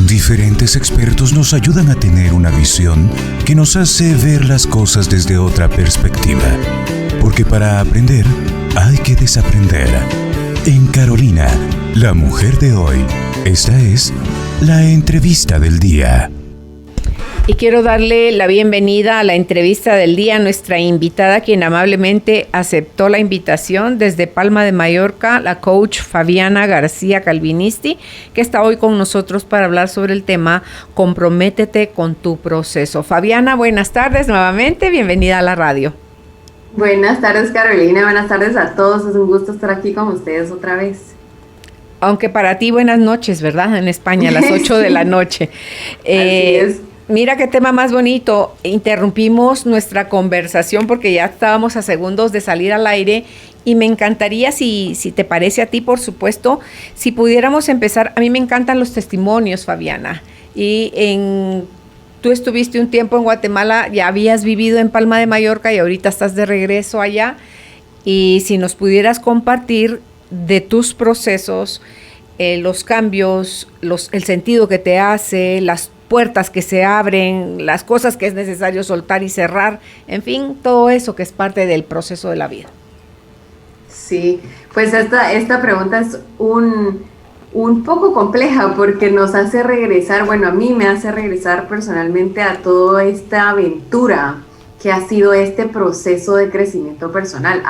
Diferentes expertos nos ayudan a tener una visión que nos hace ver las cosas desde otra perspectiva. Porque para aprender, hay que desaprender. En Carolina, la mujer de hoy, esta es la entrevista del día. Y quiero darle la bienvenida a la entrevista del día a nuestra invitada, quien amablemente aceptó la invitación desde Palma de Mallorca, la coach Fabiana García Calvinisti, que está hoy con nosotros para hablar sobre el tema Comprométete con tu proceso. Fabiana, buenas tardes nuevamente, bienvenida a la radio. Buenas tardes, Carolina, buenas tardes a todos, es un gusto estar aquí con ustedes otra vez. Aunque para ti buenas noches, ¿verdad? En España, a las 8 de la noche. Así es. Mira qué tema más bonito. Interrumpimos nuestra conversación porque ya estábamos a segundos de salir al aire y me encantaría, si te parece a ti, por supuesto, si pudiéramos empezar. A mí me encantan los testimonios, Fabiana. Tú estuviste un tiempo en Guatemala, ya habías vivido en Palma de Mallorca y ahorita estás de regreso allá. Y si nos pudieras compartir de tus procesos, los cambios, el sentido que te hace, las puertas que se abren, las cosas que es necesario soltar y cerrar, en fin, todo eso que es parte del proceso de la vida. Sí, pues esta pregunta es un poco compleja porque nos hace regresar, bueno, a mí me hace regresar personalmente a toda esta aventura que ha sido este proceso de crecimiento personal.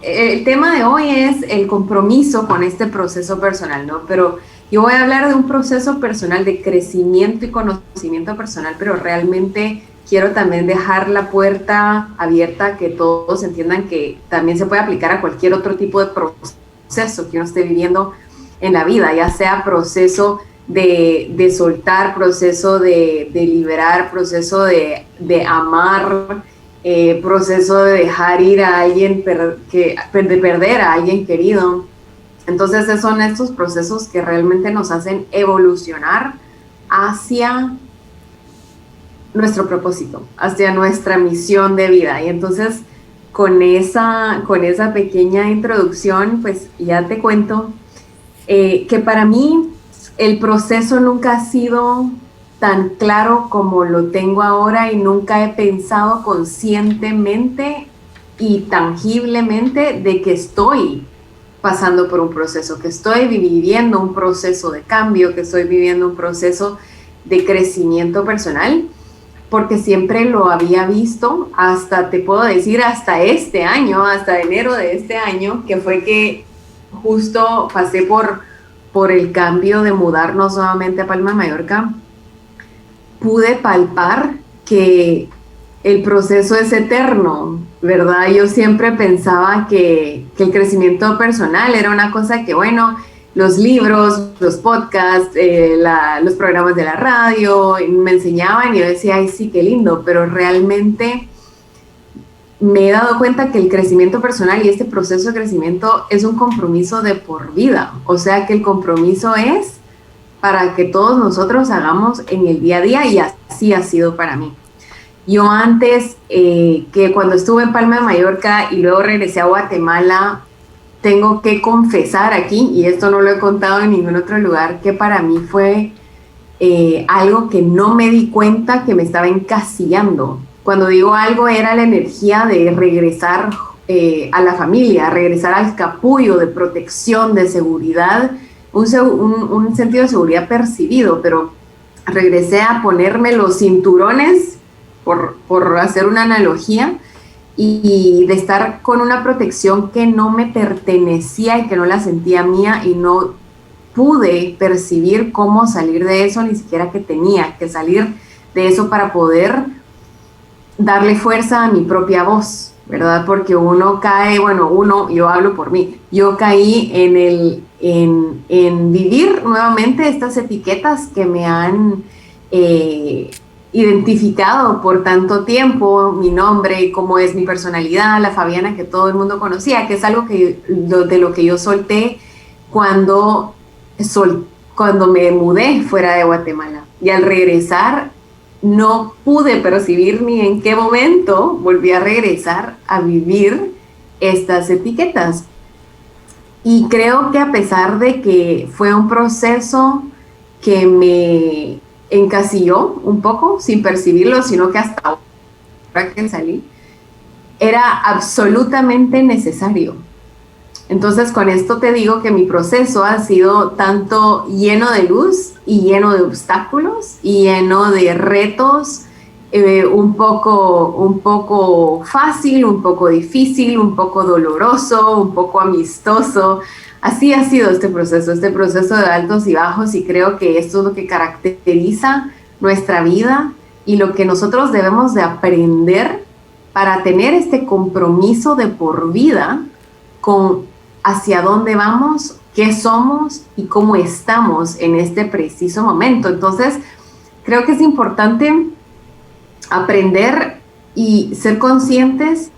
El tema de hoy es el compromiso con este proceso personal, ¿no? Pero yo voy a hablar de un proceso personal de crecimiento y conocimiento personal, pero realmente quiero también dejar la puerta abierta, que todos entiendan que también se puede aplicar a cualquier otro tipo de proceso que uno esté viviendo en la vida, ya sea proceso de soltar, proceso de liberar, proceso de amar, proceso de dejar ir a alguien, de perder a alguien querido. Entonces son estos procesos que realmente nos hacen evolucionar hacia nuestro propósito, hacia nuestra misión de vida. Y entonces con esa pequeña introducción, pues ya te cuento que para mí el proceso nunca ha sido tan claro como lo tengo ahora y nunca he pensado conscientemente y tangiblemente de que estoy pasando por un proceso, que estoy viviendo un proceso de cambio, que estoy viviendo un proceso de crecimiento personal, porque siempre lo había visto hasta, te puedo decir, hasta este año, hasta enero de este año, que fue que justo pasé por el cambio de mudarnos nuevamente a Palma de Mallorca. Pude palpar que el proceso es eterno, ¿verdad? Yo siempre pensaba que el crecimiento personal era una cosa que, bueno, los libros, los podcasts, los programas de la radio me enseñaban y yo decía, ay, sí, qué lindo, pero realmente me he dado cuenta que el crecimiento personal y este proceso de crecimiento es un compromiso de por vida, o sea que el compromiso es para que todos nosotros hagamos en el día a día y así ha sido para mí. Yo antes, que cuando estuve en Palma de Mallorca y luego regresé a Guatemala, tengo que confesar aquí, y esto no lo he contado en ningún otro lugar, que para mí fue algo que no me di cuenta que me estaba encasillando. Cuando digo algo era la energía de regresar a la familia, regresar al capullo de protección, de seguridad, un sentido de seguridad percibido, pero regresé a ponerme los cinturones, por hacer una analogía, y de estar con una protección que no me pertenecía y que no la sentía mía y no pude percibir cómo salir de eso, ni siquiera que tenía que salir de eso para poder darle fuerza a mi propia voz, ¿verdad? Porque uno cae, yo hablo por mí, yo caí en vivir nuevamente estas etiquetas que me han identificado por tanto tiempo, mi nombre, cómo es mi personalidad, la Fabiana que todo el mundo conocía, que es algo de lo que yo solté cuando me mudé fuera de Guatemala. Y al regresar no pude percibir ni en qué momento volví a regresar a vivir estas etiquetas. Y creo que a pesar de que fue un proceso que me encasilló un poco sin percibirlo, sino que hasta ahora que salí, era absolutamente necesario. Entonces, con esto te digo que mi proceso ha sido tanto lleno de luz y lleno de obstáculos y lleno de retos, un poco fácil, un poco difícil, un poco doloroso, un poco amistoso. Así ha sido este proceso de altos y bajos, y creo que esto es lo que caracteriza nuestra vida y lo que nosotros debemos de aprender para tener este compromiso de por vida con hacia dónde vamos, qué somos y cómo estamos en este preciso momento. Entonces, creo que es importante aprender y ser conscientes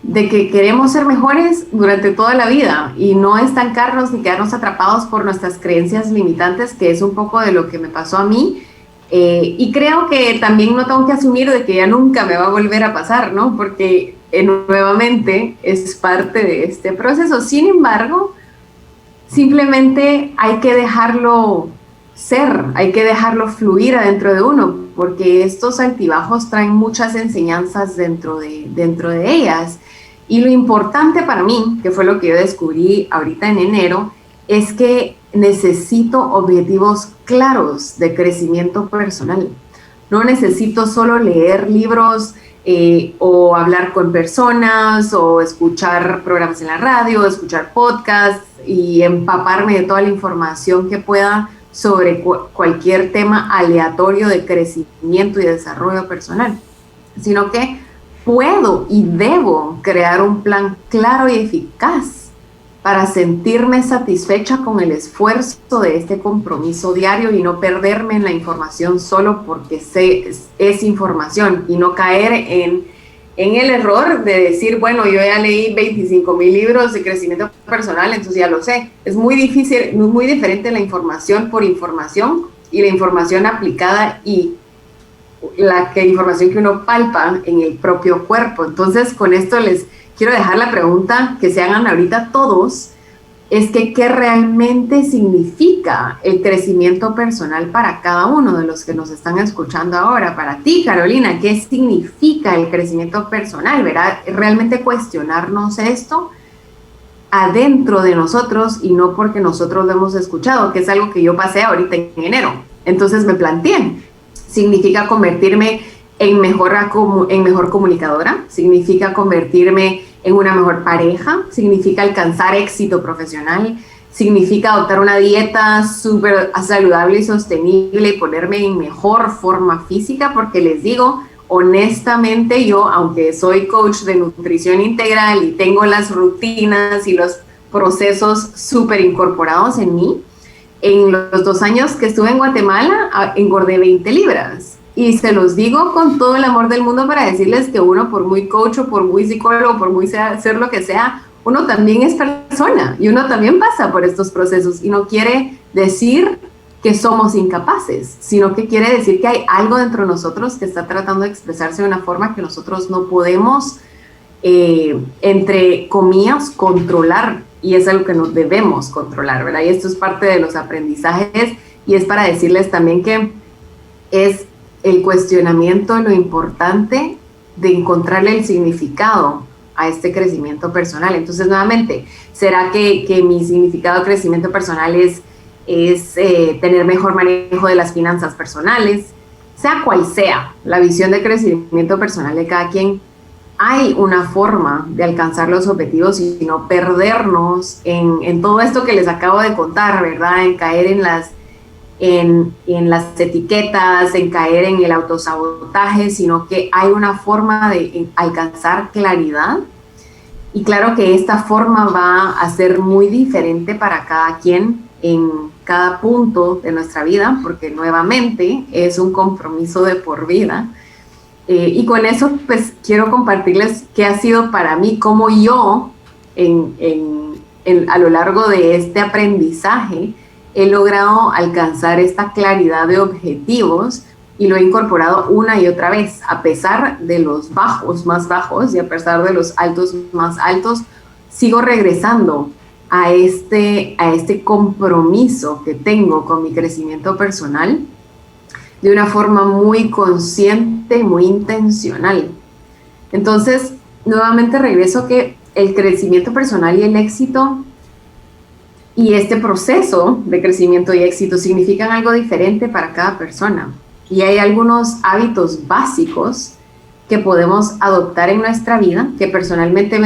de que queremos ser mejores durante toda la vida y no estancarnos ni quedarnos atrapados por nuestras creencias limitantes, que es un poco de lo que me pasó a mí. Y creo que también no tengo que asumir de que ya nunca me va a volver a pasar, ¿no? Porque nuevamente es parte de este proceso. Sin embargo, simplemente hay que dejarlo ser, hay que dejarlo fluir adentro de uno, porque estos altibajos traen muchas enseñanzas dentro de ellas. Y lo importante para mí, que fue lo que yo descubrí ahorita en enero, es que necesito objetivos claros de crecimiento personal. No necesito solo leer libros o hablar con personas o escuchar programas en la radio, escuchar podcasts y empaparme de toda la información que pueda sobre cualquier tema aleatorio de crecimiento y desarrollo personal, sino que puedo y debo crear un plan claro y eficaz para sentirme satisfecha con el esfuerzo de este compromiso diario y no perderme en la información solo porque es información, y no caer en el error de decir, bueno, yo ya leí 25,000 libros de crecimiento personal, entonces ya lo sé. Es muy difícil, muy diferente la información por información y la información aplicada y la información que uno palpa en el propio cuerpo. Entonces, con esto les quiero dejar la pregunta que se hagan ahorita todos, es que ¿qué realmente significa el crecimiento personal para cada uno de los que nos están escuchando ahora? Para ti, Carolina, ¿qué significa el crecimiento personal? ¿Verdad? Realmente cuestionarnos esto adentro de nosotros y no porque nosotros lo hemos escuchado, que es algo que yo pasé ahorita en enero. Entonces me planteé, significa convertirme en mejor comunicadora, significa convertirme en una mejor pareja, significa alcanzar éxito profesional, significa adoptar una dieta súper saludable y sostenible y ponerme en mejor forma física, porque les digo, honestamente, yo, aunque soy coach de nutrición integral y tengo las rutinas y los procesos súper incorporados en mí, en los 2 años que estuve en Guatemala, engordé 20 libras. Y se los digo con todo el amor del mundo para decirles que uno, por muy coach o por muy psicólogo, por muy ser lo que sea, uno también es persona y uno también pasa por estos procesos, y no quiere decir que somos incapaces, sino que quiere decir que hay algo dentro de nosotros que está tratando de expresarse de una forma que nosotros no podemos, entre comillas, controlar, y es algo que nos debemos controlar, ¿verdad? Y esto es parte de los aprendizajes, y es para decirles también que es el cuestionamiento, lo importante de encontrarle el significado a este crecimiento personal. Entonces, nuevamente, ¿será que mi significado de crecimiento personal es tener mejor manejo de las finanzas personales? Sea cual sea la visión de crecimiento personal de cada quien, hay una forma de alcanzar los objetivos y no perdernos en todo esto que les acabo de contar, ¿verdad? En caer en las etiquetas, en caer en el autosabotaje, sino que hay una forma de alcanzar claridad. Y claro que esta forma va a ser muy diferente para cada quien en cada punto de nuestra vida, porque nuevamente es un compromiso de por vida. Y con eso, pues, quiero compartirles qué ha sido para mí, cómo yo, a lo largo de este aprendizaje, he logrado alcanzar esta claridad de objetivos y lo he incorporado una y otra vez, a pesar de los bajos más bajos y a pesar de los altos más altos, sigo regresando a este compromiso que tengo con mi crecimiento personal de una forma muy consciente y muy intencional. Entonces, nuevamente regreso que el crecimiento personal y el éxito y este proceso de crecimiento y éxito significan algo diferente para cada persona. Y hay algunos hábitos básicos que podemos adoptar en nuestra vida, que personalmente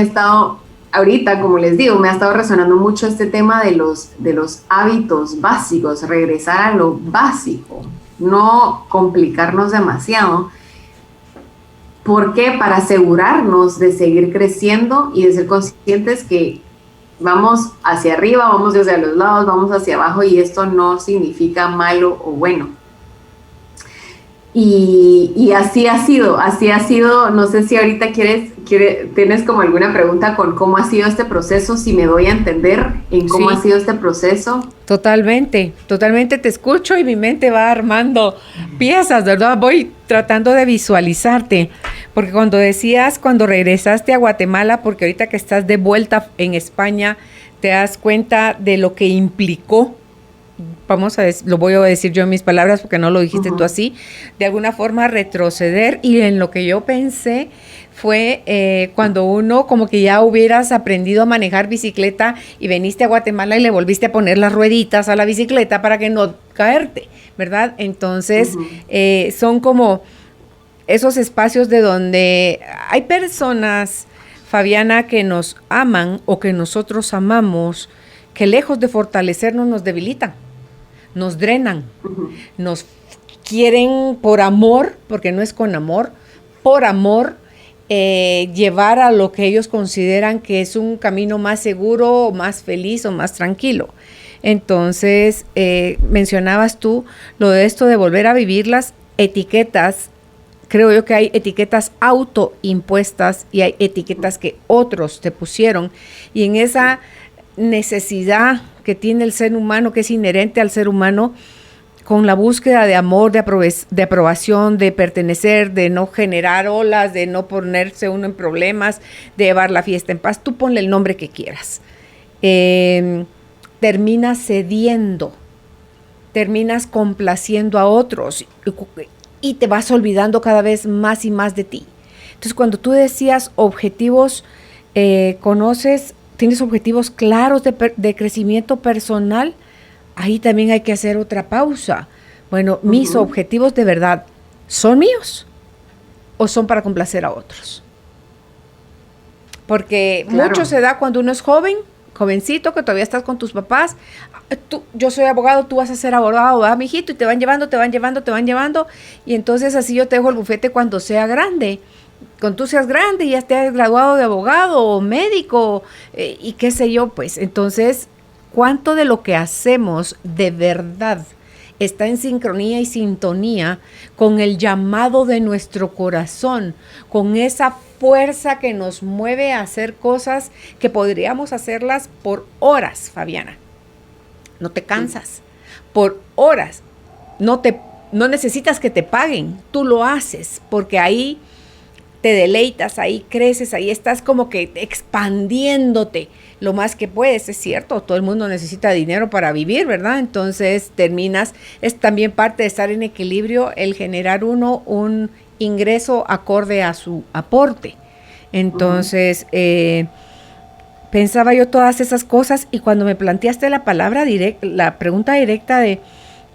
ahorita, como les digo, me ha estado resonando mucho este tema de los hábitos básicos, regresar a lo básico, no complicarnos demasiado. ¿Por qué? Para asegurarnos de seguir creciendo y de ser conscientes que vamos hacia arriba, vamos hacia los lados, vamos hacia abajo, y esto no significa malo o bueno. Y así ha sido, no sé si ahorita tienes como alguna pregunta con cómo ha sido este proceso, si me doy a entender en cómo ha sido este proceso. Totalmente te escucho y mi mente va armando piezas, ¿verdad? Voy tratando de visualizarte, porque cuando regresaste a Guatemala, porque ahorita que estás de vuelta en España, te das cuenta de lo que implicó. Lo voy a decir yo en mis palabras porque no lo dijiste tú así, de alguna forma retroceder, y en lo que yo pensé fue cuando uno como que ya hubieras aprendido a manejar bicicleta y veniste a Guatemala y le volviste a poner las rueditas a la bicicleta para que no caerte, ¿verdad? Entonces son como esos espacios de donde hay personas, Fabiana, que nos aman o que nosotros amamos, que lejos de fortalecernos nos debilitan, nos drenan, nos quieren por amor, porque no es con amor, por amor, llevar a lo que ellos consideran que es un camino más seguro, más feliz o más tranquilo. Entonces, mencionabas tú lo de esto de volver a vivir las etiquetas. Creo yo que hay etiquetas autoimpuestas y hay etiquetas que otros te pusieron, y en esa necesidad que tiene el ser humano, que es inherente al ser humano, con la búsqueda de amor, de aprobación, de pertenecer, de no generar olas, de no ponerse uno en problemas, de llevar la fiesta en paz. Tú ponle el nombre que quieras. Terminas cediendo, terminas complaciendo a otros y te vas olvidando cada vez más y más de ti. Entonces, cuando tú decías objetivos, tienes objetivos claros de crecimiento personal, ahí también hay que hacer otra pausa. Bueno, ¿mis objetivos de verdad son míos o son para complacer a otros? Porque mucho se da cuando uno es jovencito, que todavía estás con tus papás. Yo soy abogado, tú vas a ser abogado, ¿verdad, mijito? Y te van llevando. Y entonces así yo te dejo el bufete cuando sea grande. Cuando tú seas grande y ya estés graduado de abogado o médico y qué sé yo, pues entonces, ¿cuánto de lo que hacemos de verdad está en sincronía y sintonía con el llamado de nuestro corazón, con esa fuerza que nos mueve a hacer cosas que podríamos hacerlas por horas, Fabiana? No te cansas, por horas, no necesitas que te paguen, tú lo haces porque ahí te deleitas, ahí creces, ahí estás como que expandiéndote lo más que puedes. Es cierto, todo el mundo necesita dinero para vivir, ¿verdad? Entonces es también parte de estar en equilibrio el generar un ingreso acorde a su aporte. Entonces, pensaba yo todas esas cosas, y cuando me planteaste la pregunta directa de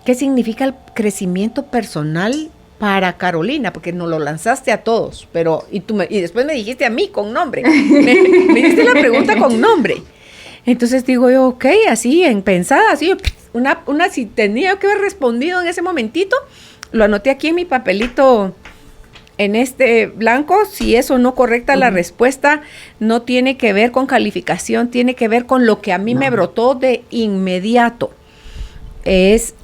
qué significa el crecimiento personal para Carolina, porque nos lo lanzaste a todos, y después me dijiste a mí con nombre, me hiciste la pregunta con nombre. Entonces digo yo, ok, así pensada, así, si tenía que haber respondido en ese momentito, lo anoté aquí en mi papelito, en este blanco. Si es o no correcta la respuesta, no tiene que ver con calificación, tiene que ver con lo que a mí me brotó de inmediato. Es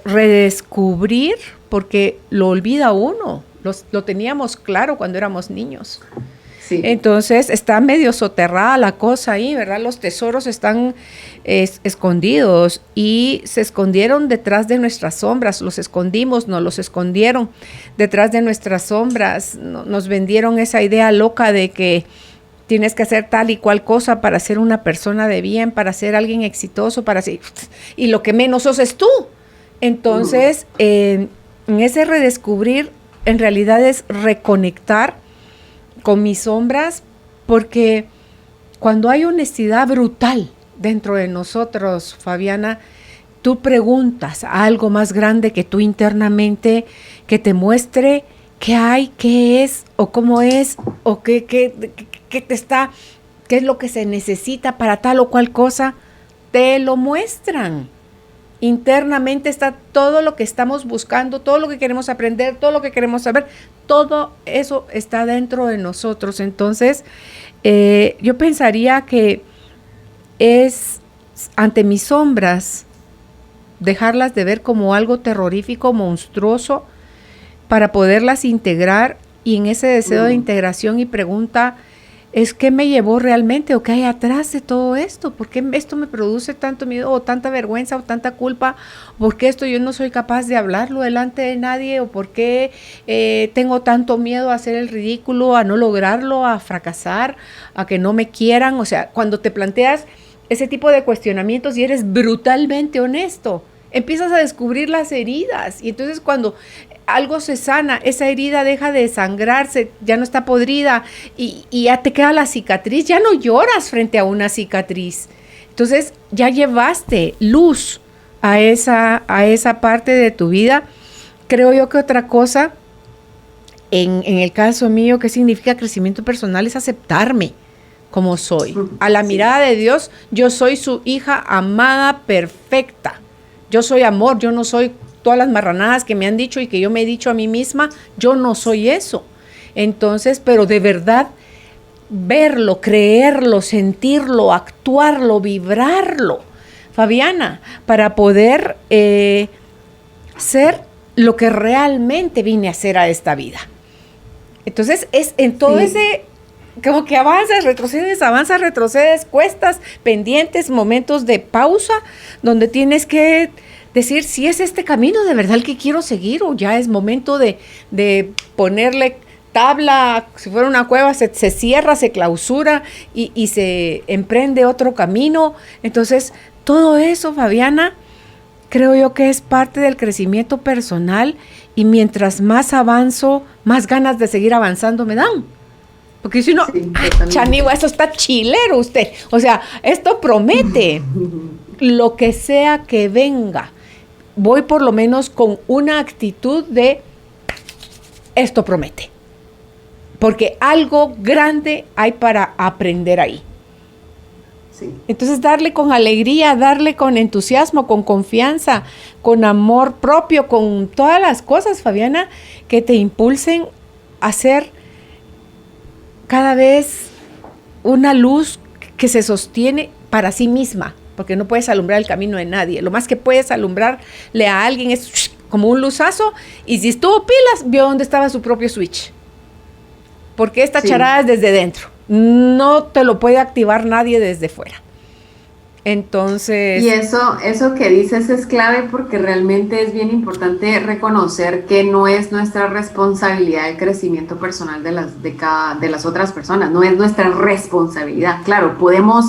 redescubrir, porque lo olvida uno, lo teníamos claro cuando éramos niños. Sí. Entonces está medio soterrada la cosa ahí, ¿verdad? Los tesoros están escondidos, y se escondieron detrás de nuestras sombras. Los escondimos, nos los escondieron detrás de nuestras sombras. Nos vendieron esa idea loca de que tienes que hacer tal y cual cosa para ser una persona de bien, para ser alguien exitoso, para ser, y lo que menos sos es tú. Entonces, en ese redescubrir, en realidad es reconectar con mis sombras, porque cuando hay honestidad brutal dentro de nosotros, Fabiana, tú preguntas a algo más grande que tú internamente, que te muestre qué hay, qué es, o cómo es, o qué es lo que se necesita para tal o cual cosa, te lo muestran. Internamente está todo lo que estamos buscando, todo lo que queremos aprender, todo lo que queremos saber, todo eso está dentro de nosotros. Entonces, yo pensaría que es ante mis sombras, dejarlas de ver como algo terrorífico, monstruoso, para poderlas integrar, y en ese deseo de integración y pregunta es qué me llevó realmente o qué hay atrás de todo esto, por qué esto me produce tanto miedo o tanta vergüenza o tanta culpa, por qué esto yo no soy capaz de hablarlo delante de nadie, o por qué tengo tanto miedo a hacer el ridículo, a no lograrlo, a fracasar, a que no me quieran. O sea, cuando te planteas ese tipo de cuestionamientos y eres brutalmente honesto, empiezas a descubrir las heridas, y entonces cuando algo se sana, esa herida deja de sangrarse, ya no está podrida y ya te queda la cicatriz, ya no lloras frente a una cicatriz. Entonces ya llevaste luz a esa parte de tu vida. Creo yo que otra cosa, en el caso mío, ¿qué significa crecimiento personal? Es aceptarme como soy. A la mirada de Dios, yo soy su hija amada, perfecta. Yo soy amor, yo no soy todas las marranadas que me han dicho y que yo me he dicho a mí misma, yo no soy eso. Entonces, pero de verdad, verlo, creerlo, sentirlo, actuarlo, vibrarlo, Fabiana, para poder ser lo que realmente vine a hacer a esta vida. Entonces, es en todo ese, como que avanzas, retrocedes, cuestas, pendientes, momentos de pausa, donde tienes que decir si es este camino de verdad el que quiero seguir, o ya es momento de ponerle tabla, si fuera una cueva, se cierra, se clausura y se emprende otro camino. Entonces, todo eso, Fabiana, creo yo que es parte del crecimiento personal, y mientras más avanzo, más ganas de seguir avanzando me dan. Porque si no, Chanigua, eso está chilero usted. O sea, esto promete lo que sea que venga. Voy por lo menos con una actitud de esto promete, porque algo grande hay para aprender ahí. Sí. Entonces darle con alegría, darle con entusiasmo, con confianza, con amor propio, con todas las cosas, Fabiana, que te impulsen a ser cada vez una luz que se sostiene para sí misma, porque no puedes alumbrar el camino de nadie. Lo más que puedes alumbrarle a alguien es como un luzazo, y si estuvo pilas, vio dónde estaba su propio switch. Porque esta charada es desde dentro. No te lo puede activar nadie desde fuera. Entonces... Y eso que dices es clave, porque realmente es bien importante reconocer que no es nuestra responsabilidad el crecimiento personal de las otras personas. No es nuestra responsabilidad. Claro, podemos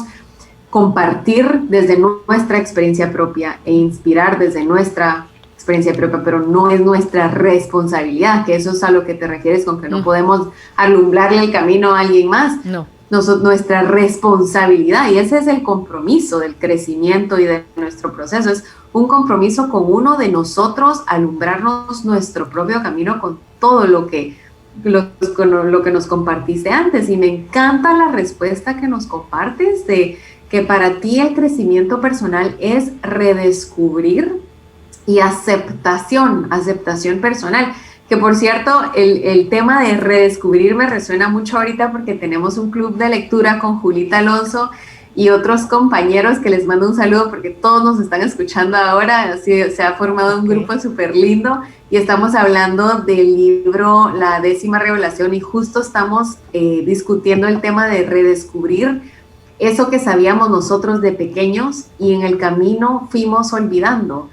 compartir desde nuestra experiencia propia e inspirar desde nuestra experiencia propia, pero no es nuestra responsabilidad, que eso es a lo que te refieres con que no podemos alumbrarle el camino a alguien más. Nuestra responsabilidad, y ese es el compromiso del crecimiento y de nuestro proceso, es un compromiso con uno de nosotros, alumbrarnos nuestro propio camino con todo lo que nos compartiste antes. Y me encanta la respuesta que nos compartes de que para ti el crecimiento personal es redescubrir y aceptación personal. Que por cierto, el tema de redescubrir me resuena mucho ahorita, porque tenemos un club de lectura con Julita Alonso y otros compañeros que les mando un saludo, porque todos nos están escuchando ahora. Así se ha formado un grupo súper lindo, y estamos hablando del libro La 10ª Revelación, y justo estamos discutiendo el tema de redescubrir eso que sabíamos nosotros de pequeños y en el camino fuimos olvidando.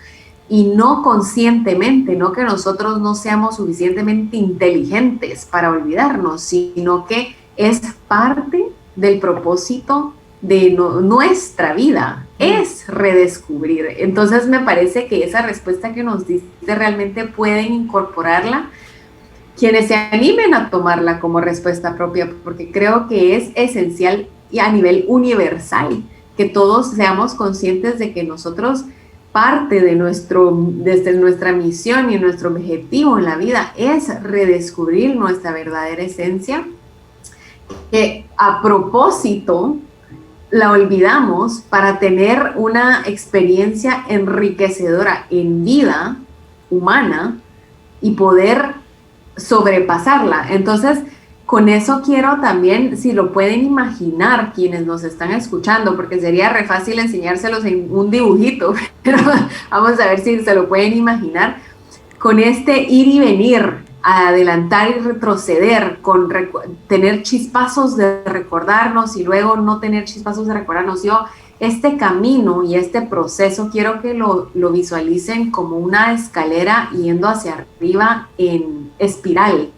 Y no conscientemente, no que nosotros no seamos suficientemente inteligentes para olvidarnos, sino que es parte del propósito de nuestra vida, es redescubrir. Entonces me parece que esa respuesta que nos diste realmente pueden incorporarla quienes se animen a tomarla como respuesta propia, porque creo que es esencial y a nivel universal que todos seamos conscientes de que nosotros, parte de desde nuestra misión y nuestro objetivo en la vida es redescubrir nuestra verdadera esencia, que a propósito la olvidamos para tener una experiencia enriquecedora en vida humana y poder sobrepasarla. Entonces, con eso quiero también, si lo pueden imaginar quienes nos están escuchando, porque sería re fácil enseñárselos en un dibujito, pero vamos a ver si se lo pueden imaginar, con este ir y venir, adelantar y retroceder, con tener chispazos de recordarnos y luego no tener chispazos de recordarnos. Yo este camino y este proceso quiero que lo visualicen como una escalera yendo hacia arriba en espiral.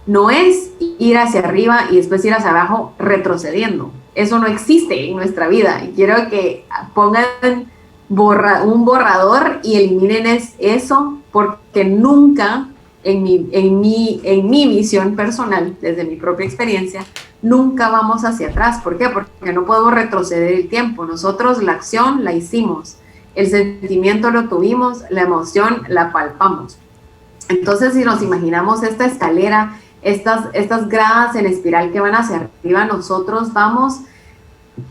No es ir hacia arriba y después ir hacia abajo retrocediendo. Eso no existe en nuestra vida. Y quiero que pongan un borrador y eliminen eso, porque nunca en mi visión personal, desde mi propia experiencia, nunca vamos hacia atrás. ¿Por qué? Porque no podemos retroceder el tiempo. Nosotros la acción la hicimos, el sentimiento lo tuvimos, la emoción la palpamos. Entonces, si nos imaginamos esta escalera, estas gradas en espiral que van hacia arriba, nosotros vamos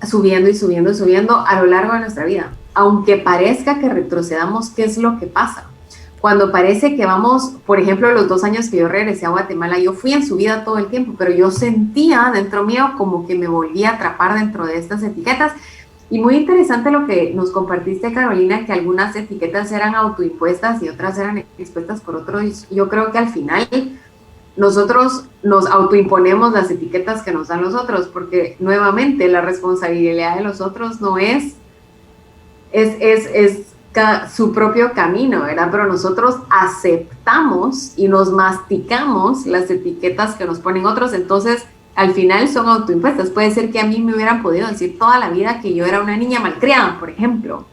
subiendo y subiendo y subiendo a lo largo de nuestra vida. Aunque parezca que retrocedamos, ¿qué es lo que pasa? Cuando parece que vamos, por ejemplo, los 2 años que yo regresé a Guatemala, yo fui en subida todo el tiempo, pero yo sentía dentro mío como que me volvía a atrapar dentro de estas etiquetas. Y muy interesante lo que nos compartiste, Carolina, que algunas etiquetas eran autoimpuestas y otras eran expuestas por otros. Yo creo que al final nosotros nos autoimponemos las etiquetas que nos dan los otros, porque nuevamente la responsabilidad de los otros no es su propio camino, ¿verdad? Pero nosotros aceptamos y nos masticamos las etiquetas que nos ponen otros, entonces al final son autoimpuestas. Puede ser que a mí me hubieran podido decir toda la vida que yo era una niña malcriada, por ejemplo.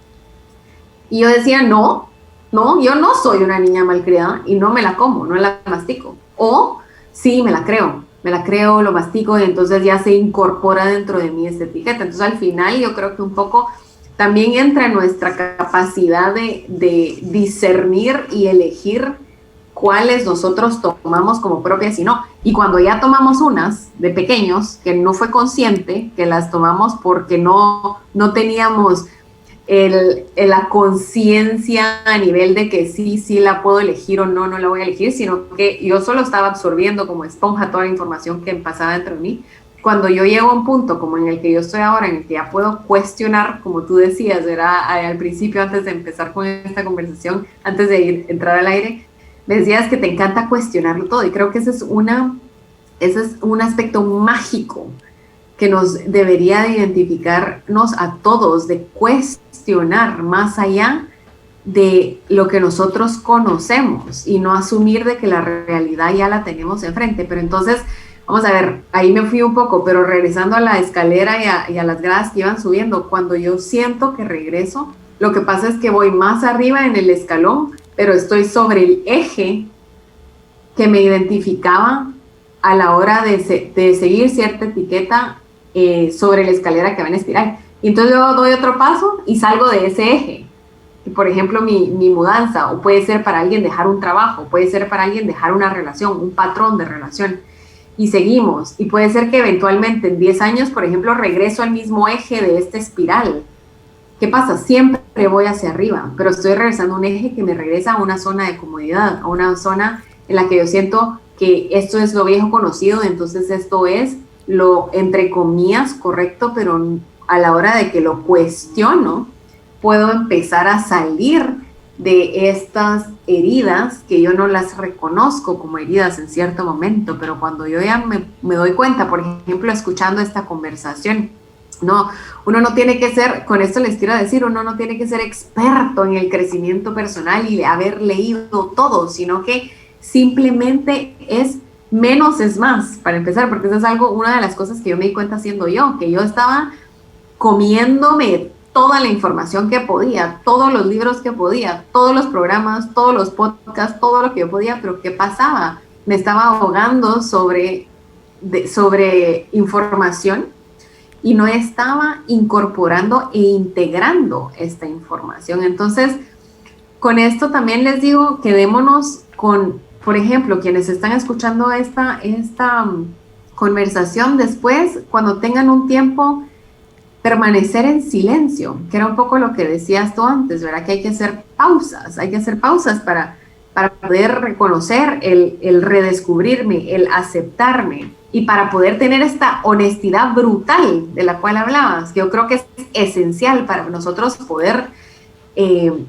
Y yo decía, no, yo no soy una niña malcriada y no me la como, no la mastico. O sí, me la creo, lo mastico y entonces ya se incorpora dentro de mí esta etiqueta. Entonces al final yo creo que un poco también entra en nuestra capacidad de discernir y elegir cuáles nosotros tomamos como propias y no. Y cuando ya tomamos unas de pequeños, que no fue consciente, que las tomamos porque no teníamos la conciencia a nivel de que sí la puedo elegir o no la voy a elegir, sino que yo solo estaba absorbiendo como esponja toda la información que pasaba dentro de mí. Cuando yo llego a un punto como en el que yo estoy ahora, en el que ya puedo cuestionar, como tú decías, era al principio, antes de empezar con esta conversación, antes de entrar al aire, me decías que te encanta cuestionarlo todo, y creo que ese es un aspecto mágico que nos debería de identificarnos a todos, de cuestionar más allá de lo que nosotros conocemos y no asumir de que la realidad ya la tenemos enfrente. Pero entonces, vamos a ver, ahí me fui un poco, pero regresando a la escalera y a las gradas que iban subiendo, cuando yo siento que regreso, lo que pasa es que voy más arriba en el escalón, pero estoy sobre el eje que me identificaba a la hora de seguir cierta etiqueta sobre la escalera que va en espiral. Y entonces yo doy otro paso y salgo de ese eje. Por ejemplo, mi mudanza, o puede ser para alguien dejar un trabajo, puede ser para alguien dejar una relación, un patrón de relación. Y seguimos. Y puede ser que eventualmente en 10 años, por ejemplo, regreso al mismo eje de esta espiral. ¿Qué pasa? Siempre voy hacia arriba, pero estoy regresando a un eje que me regresa a una zona de comodidad, a una zona en la que yo siento que esto es lo viejo conocido, entonces esto es lo, entre comillas, correcto, pero a la hora de que lo cuestiono, puedo empezar a salir de estas heridas que yo no las reconozco como heridas en cierto momento, pero cuando yo ya me doy cuenta, por ejemplo, escuchando esta conversación, no, uno no tiene que ser, con esto les quiero decir, uno no tiene que ser experto en el crecimiento personal y haber leído todo, sino que simplemente es menos es más, para empezar, porque eso es una de las cosas que yo me di cuenta haciendo yo, que yo estaba comiéndome toda la información que podía, todos los libros que podía, todos los programas, todos los podcasts, todo lo que yo podía, pero ¿qué pasaba? Me estaba ahogando sobre información y no estaba incorporando e integrando esta información. Entonces, con esto también les digo, quedémonos con, por ejemplo, quienes están escuchando esta conversación después, cuando tengan un tiempo, permanecer en silencio, que era un poco lo que decías tú antes, ¿verdad? Que hay que hacer pausas para poder reconocer, el redescubrirme, el aceptarme, y para poder tener esta honestidad brutal de la cual hablabas, que yo creo que es esencial para nosotros poder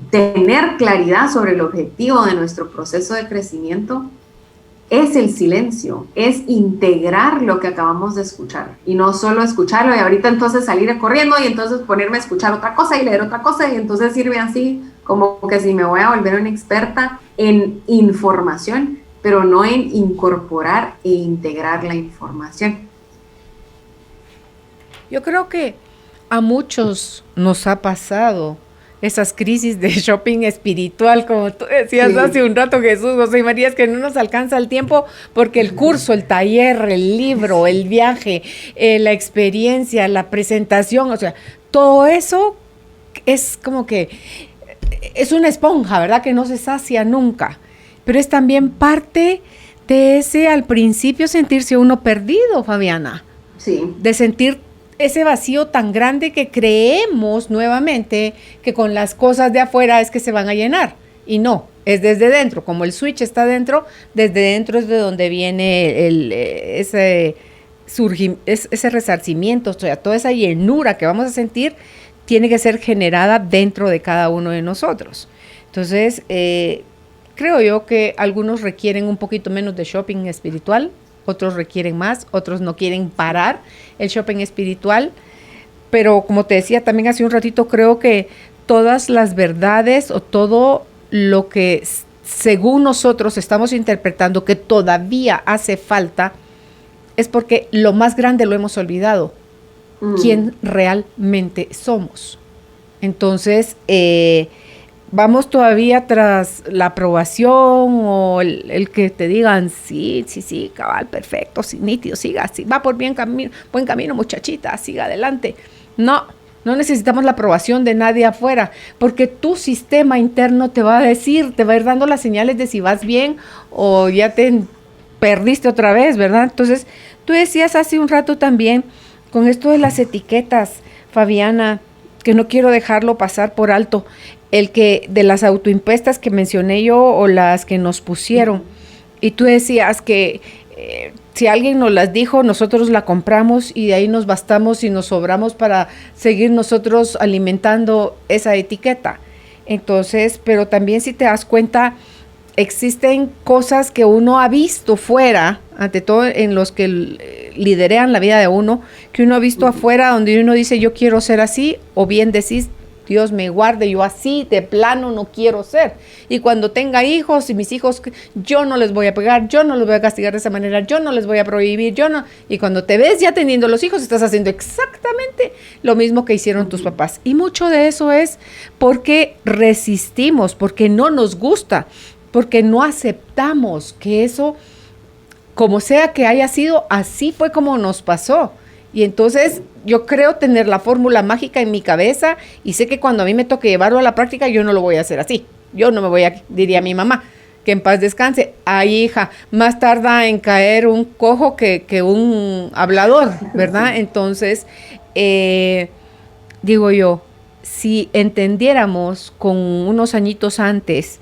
tener claridad sobre el objetivo de nuestro proceso de crecimiento. Es el silencio, es integrar lo que acabamos de escuchar y no solo escucharlo y ahorita entonces salir corriendo y entonces ponerme a escuchar otra cosa y leer otra cosa y entonces irme así como que si me voy a volver una experta en información, pero no en incorporar e integrar la información. Yo creo que a muchos nos ha pasado esas crisis de shopping espiritual, como tú decías hace un rato, Jesús, José y María, es que no nos alcanza el tiempo porque el curso, el taller, el libro, el viaje, la experiencia, la presentación, o sea, todo eso es como que es una esponja, ¿verdad? Que no se sacia nunca, pero es también parte de ese, al principio, sentirse uno perdido, Fabiana. Sí. De sentir ese vacío tan grande que creemos nuevamente que con las cosas de afuera es que se van a llenar. Y no, es desde dentro. Como el switch está dentro, desde dentro es de donde viene ese resarcimiento, o sea, toda esa llenura que vamos a sentir tiene que ser generada dentro de cada uno de nosotros. Entonces, creo yo que algunos requieren un poquito menos de shopping espiritual, otros requieren más, otros no quieren parar el shopping espiritual, pero como te decía también hace un ratito, creo que todas las verdades o todo lo que según nosotros estamos interpretando que todavía hace falta, es porque lo más grande lo hemos olvidado, quién realmente somos. Entonces, vamos todavía tras la aprobación o el que te digan, sí, cabal, perfecto, sí, nítido, siga así, va por buen camino, muchachita, siga adelante. No necesitamos la aprobación de nadie afuera, porque tu sistema interno te va a decir, te va a ir dando las señales de si vas bien o ya te perdiste otra vez, ¿verdad? Entonces, tú decías hace un rato también, con esto de las etiquetas, Fabiana, que no quiero dejarlo pasar por alto, el que de las autoimpuestas que mencioné yo o las que nos pusieron, y tú decías que si alguien nos las dijo, nosotros la compramos y de ahí nos bastamos y nos sobramos para seguir nosotros alimentando esa etiqueta. Entonces, pero también si te das cuenta, existen cosas que uno ha visto fuera, ante todo en los que liderean la vida de uno, que uno ha visto afuera donde uno dice yo quiero ser así, o bien decís Dios me guarde, yo así de plano no quiero ser. Y cuando tenga hijos y mis hijos, yo no les voy a pegar, yo no los voy a castigar de esa manera, yo no les voy a prohibir, yo no. Y cuando te ves ya teniendo los hijos, estás haciendo exactamente lo mismo que hicieron tus papás. Y mucho de eso es porque resistimos, porque no nos gusta, porque no aceptamos que eso, como sea que haya sido, así fue como nos pasó. Y entonces yo creo tener la fórmula mágica en mi cabeza y sé que cuando a mí me toque llevarlo a la práctica, yo no lo voy a hacer así. Yo no me voy a, diría mi mamá, que en paz descanse. Ay, hija, más tarda en caer un cojo que un hablador, ¿verdad? Entonces, digo yo, si entendiéramos con unos añitos antes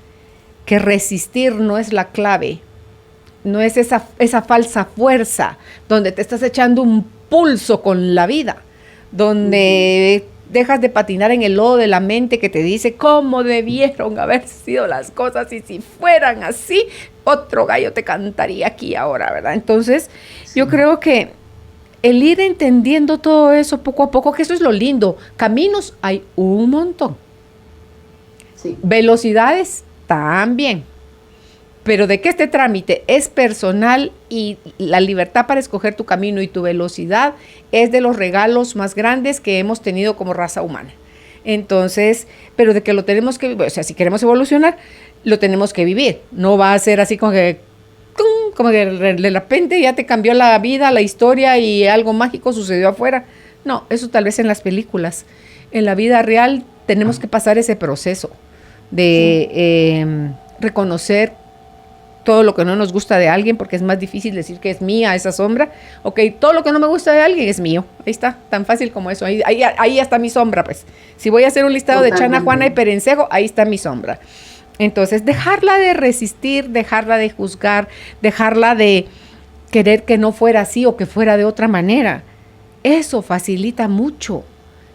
que resistir no es la clave, no es esa falsa fuerza donde te estás echando un pulso con la vida, donde dejas de patinar en el lodo de la mente que te dice cómo debieron haber sido las cosas y si fueran así, otro gallo te cantaría aquí ahora, ¿verdad? Entonces, yo creo que el ir entendiendo todo eso poco a poco, que eso es lo lindo, caminos hay un montón, velocidades también, pero de que este trámite es personal y la libertad para escoger tu camino y tu velocidad es de los regalos más grandes que hemos tenido como raza humana. Entonces, pero de que lo tenemos que vivir, o sea, si queremos evolucionar, lo tenemos que vivir. No va a ser así como que de repente ya te cambió la vida, la historia y algo mágico sucedió afuera. No, eso tal vez en las películas. En la vida real tenemos que pasar ese proceso de reconocer todo lo que no nos gusta de alguien, porque es más difícil decir que es mía esa sombra. Ok, todo lo que no me gusta de alguien es mío. Ahí está, tan fácil como eso. Ahí está mi sombra, pues. Si voy a hacer un listado de Chana, Juana y Perencejo, ahí está mi sombra. Entonces, dejarla de resistir, dejarla de juzgar, dejarla de querer que no fuera así o que fuera de otra manera. Eso facilita mucho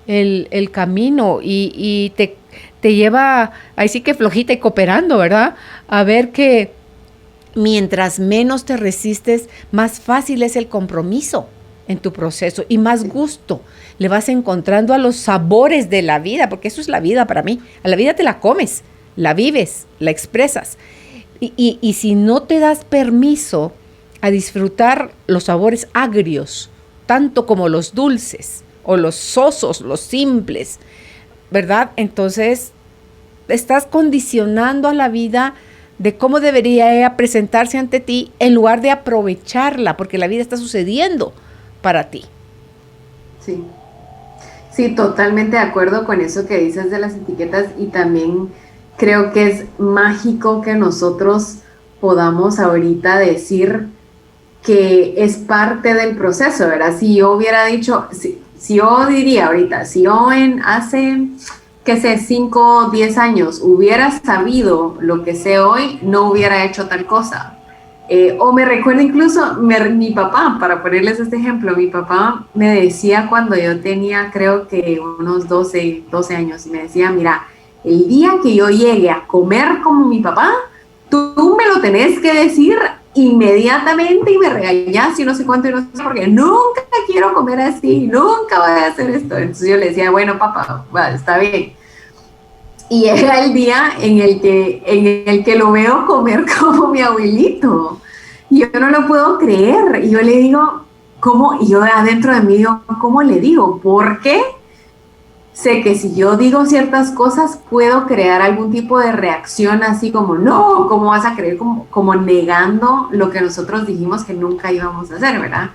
el camino y te lleva, ahí sí que flojita y cooperando, ¿verdad? A ver que mientras menos te resistes, más fácil es el compromiso en tu proceso y más gusto le vas encontrando a los sabores de la vida, porque eso es la vida para mí. A la vida te la comes, la vives, la expresas. Y si no te das permiso a disfrutar los sabores agrios, tanto como los dulces o los sosos, los simples, ¿verdad? Entonces estás condicionando a la vida de cómo debería ella presentarse ante ti en lugar de aprovecharla, porque la vida está sucediendo para ti. Sí, sí, totalmente de acuerdo con eso que dices de las etiquetas y también creo que es mágico que nosotros podamos ahorita decir que es parte del proceso, ¿verdad? Si yo hubiera dicho, si yo diría ahorita, si yo hace, qué sé, 5 o 10 años hubiera sabido lo que sé hoy, no hubiera hecho tal cosa. O me recuerdo incluso mi papá, para ponerles este ejemplo, mi papá me decía cuando yo tenía creo que unos 12 años, y me decía, mira, el día que yo llegue a comer como mi papá, tú me lo tenés que decir inmediatamente y me regañas y no sé cuánto y no sé porque nunca quiero comer así, nunca voy a hacer esto. Entonces yo le decía, bueno papá, está bien. Y llega el día en el que lo veo comer como mi abuelito. Y yo no lo puedo creer. Y yo le digo, ¿cómo? Y yo adentro de mí digo, ¿cómo le digo? ¿Por qué? Sé que si yo digo ciertas cosas puedo crear algún tipo de reacción así como, no, ¿cómo vas a creer? Como negando lo que nosotros dijimos que nunca íbamos a hacer, ¿verdad?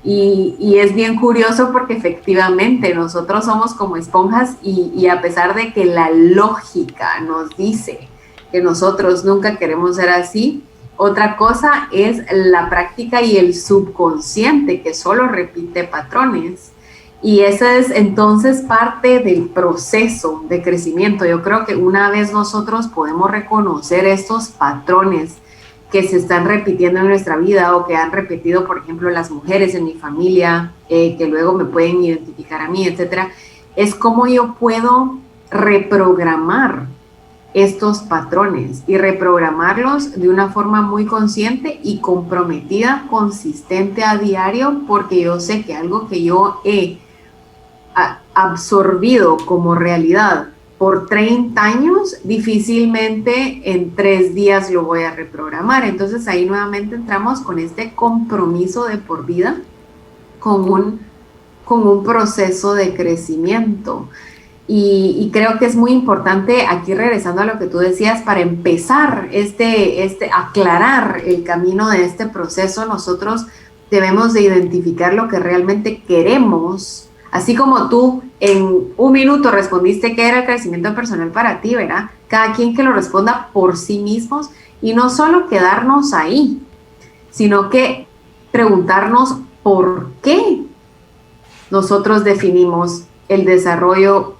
Y es bien curioso porque efectivamente nosotros somos como esponjas y a pesar de que la lógica nos dice que nosotros nunca queremos ser así, otra cosa es la práctica y el subconsciente que solo repite patrones. Y esa es entonces parte del proceso de crecimiento. Yo creo que una vez nosotros podemos reconocer estos patrones que se están repitiendo en nuestra vida o que han repetido, por ejemplo, las mujeres en mi familia, que luego me pueden identificar a mí, etcétera, es cómo yo puedo reprogramar estos patrones y reprogramarlos de una forma muy consciente y comprometida, consistente a diario, porque yo sé que algo que yo he absorbido como realidad por 30 años, difícilmente en 3 días lo voy a reprogramar. Entonces ahí nuevamente entramos con este compromiso de por vida, con un proceso de crecimiento. Y creo que es muy importante, aquí regresando a lo que tú decías, para empezar aclarar el camino de este proceso, nosotros debemos de identificar lo que realmente queremos. Así como tú en 1 minuto respondiste qué era el crecimiento personal para ti, ¿verdad? Cada quien que lo responda por sí mismos y no solo quedarnos ahí, sino que preguntarnos por qué nosotros definimos el desarrollo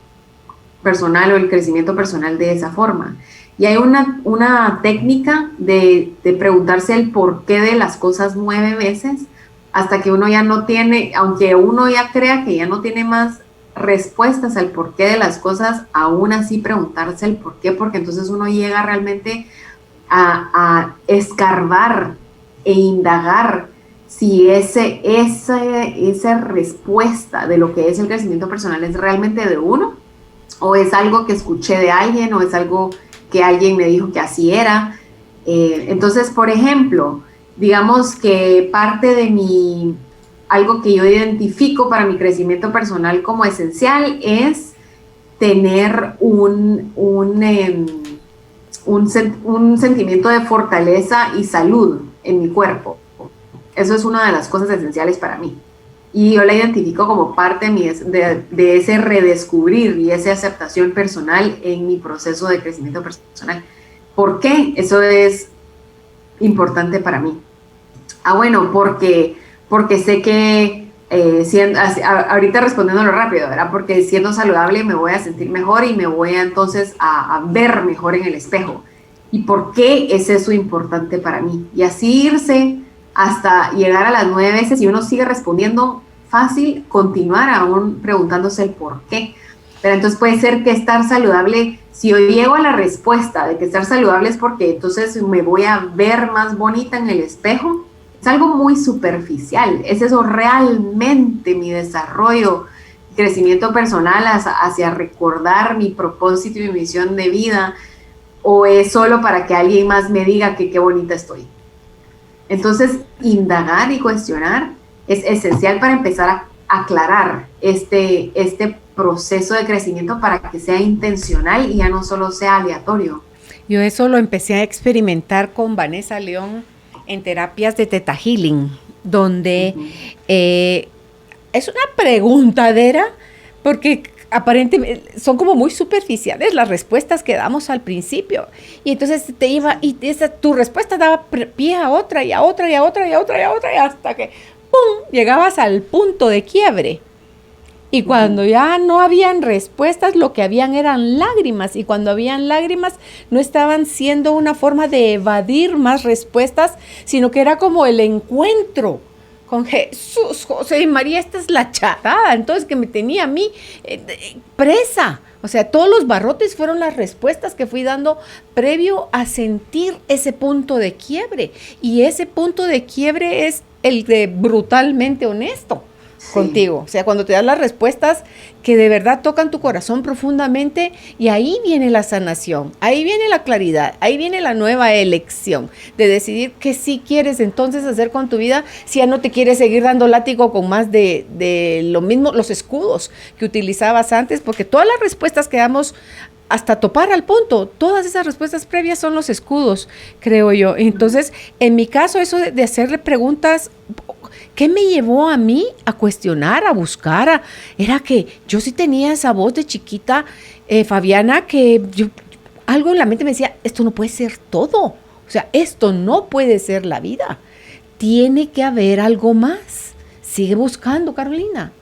personal o el crecimiento personal de esa forma. Y hay una técnica de preguntarse el porqué de las cosas 9 veces hasta que uno ya no tiene, aunque uno ya crea que ya no tiene más respuestas al porqué de las cosas, aún así preguntarse el porqué, porque entonces uno llega realmente a escarbar e indagar si esa respuesta de lo que es el crecimiento personal es realmente de uno, o es algo que escuché de alguien, o es algo que alguien me dijo que así era. Entonces, por ejemplo, digamos que parte de algo que yo identifico para mi crecimiento personal como esencial es tener un sentimiento de fortaleza y salud en mi cuerpo. Eso es una de las cosas esenciales para mí. Y yo la identifico como parte de ese redescubrir y esa aceptación personal en mi proceso de crecimiento personal. ¿Por qué? Eso es importante para mí. Bueno, porque sé que, ahorita respondiéndolo rápido, ¿verdad? Porque siendo saludable me voy a sentir mejor y me voy entonces a ver mejor en el espejo. ¿Y por qué es eso importante para mí? Y así irse hasta llegar a las 9 veces y uno sigue respondiendo fácil, continuar aún preguntándose el por qué. Pero entonces puede ser que estar saludable, si yo llego a la respuesta de que estar saludable es porque entonces me voy a ver más bonita en el espejo, es algo muy superficial. ¿Es eso realmente mi desarrollo, crecimiento personal hacia recordar mi propósito y mi misión de vida? ¿O es solo para que alguien más me diga que qué bonita estoy? Entonces, indagar y cuestionar es esencial para empezar a aclarar este proceso de crecimiento para que sea intencional y ya no solo sea aleatorio. Yo eso lo empecé a experimentar con Vanessa León en terapias de Theta Healing, donde es una preguntadera, porque aparentemente son como muy superficiales las respuestas que damos al principio, y entonces tu respuesta daba pie a otra y a otra y a otra y a otra y a otra, y hasta que ¡pum!, llegabas al punto de quiebre. Y cuando ya no habían respuestas, lo que habían eran lágrimas. Y cuando habían lágrimas, no estaban siendo una forma de evadir más respuestas, sino que era como el encuentro con Jesús, José y María. Esta es la charada, entonces, que me tenía a mí presa. O sea, todos los barrotes fueron las respuestas que fui dando previo a sentir ese punto de quiebre. Y ese punto de quiebre es el de brutalmente honesto. Sí. Contigo, o sea, cuando te das las respuestas que de verdad tocan tu corazón profundamente, y ahí viene la sanación, ahí viene la claridad, ahí viene la nueva elección de decidir qué sí quieres entonces hacer con tu vida, si ya no te quieres seguir dando látigo con más de lo mismo, los escudos que utilizabas antes, porque todas las respuestas que damos hasta topar al punto, todas esas respuestas previas son los escudos, creo yo. Entonces, en mi caso, eso de hacerle preguntas, ¿qué me llevó a mí a cuestionar, a buscar? Era que yo sí tenía esa voz de chiquita, Fabiana, que algo en la mente me decía, esto no puede ser todo. O sea, esto no puede ser la vida. Tiene que haber algo más. Sigue buscando, Carolina.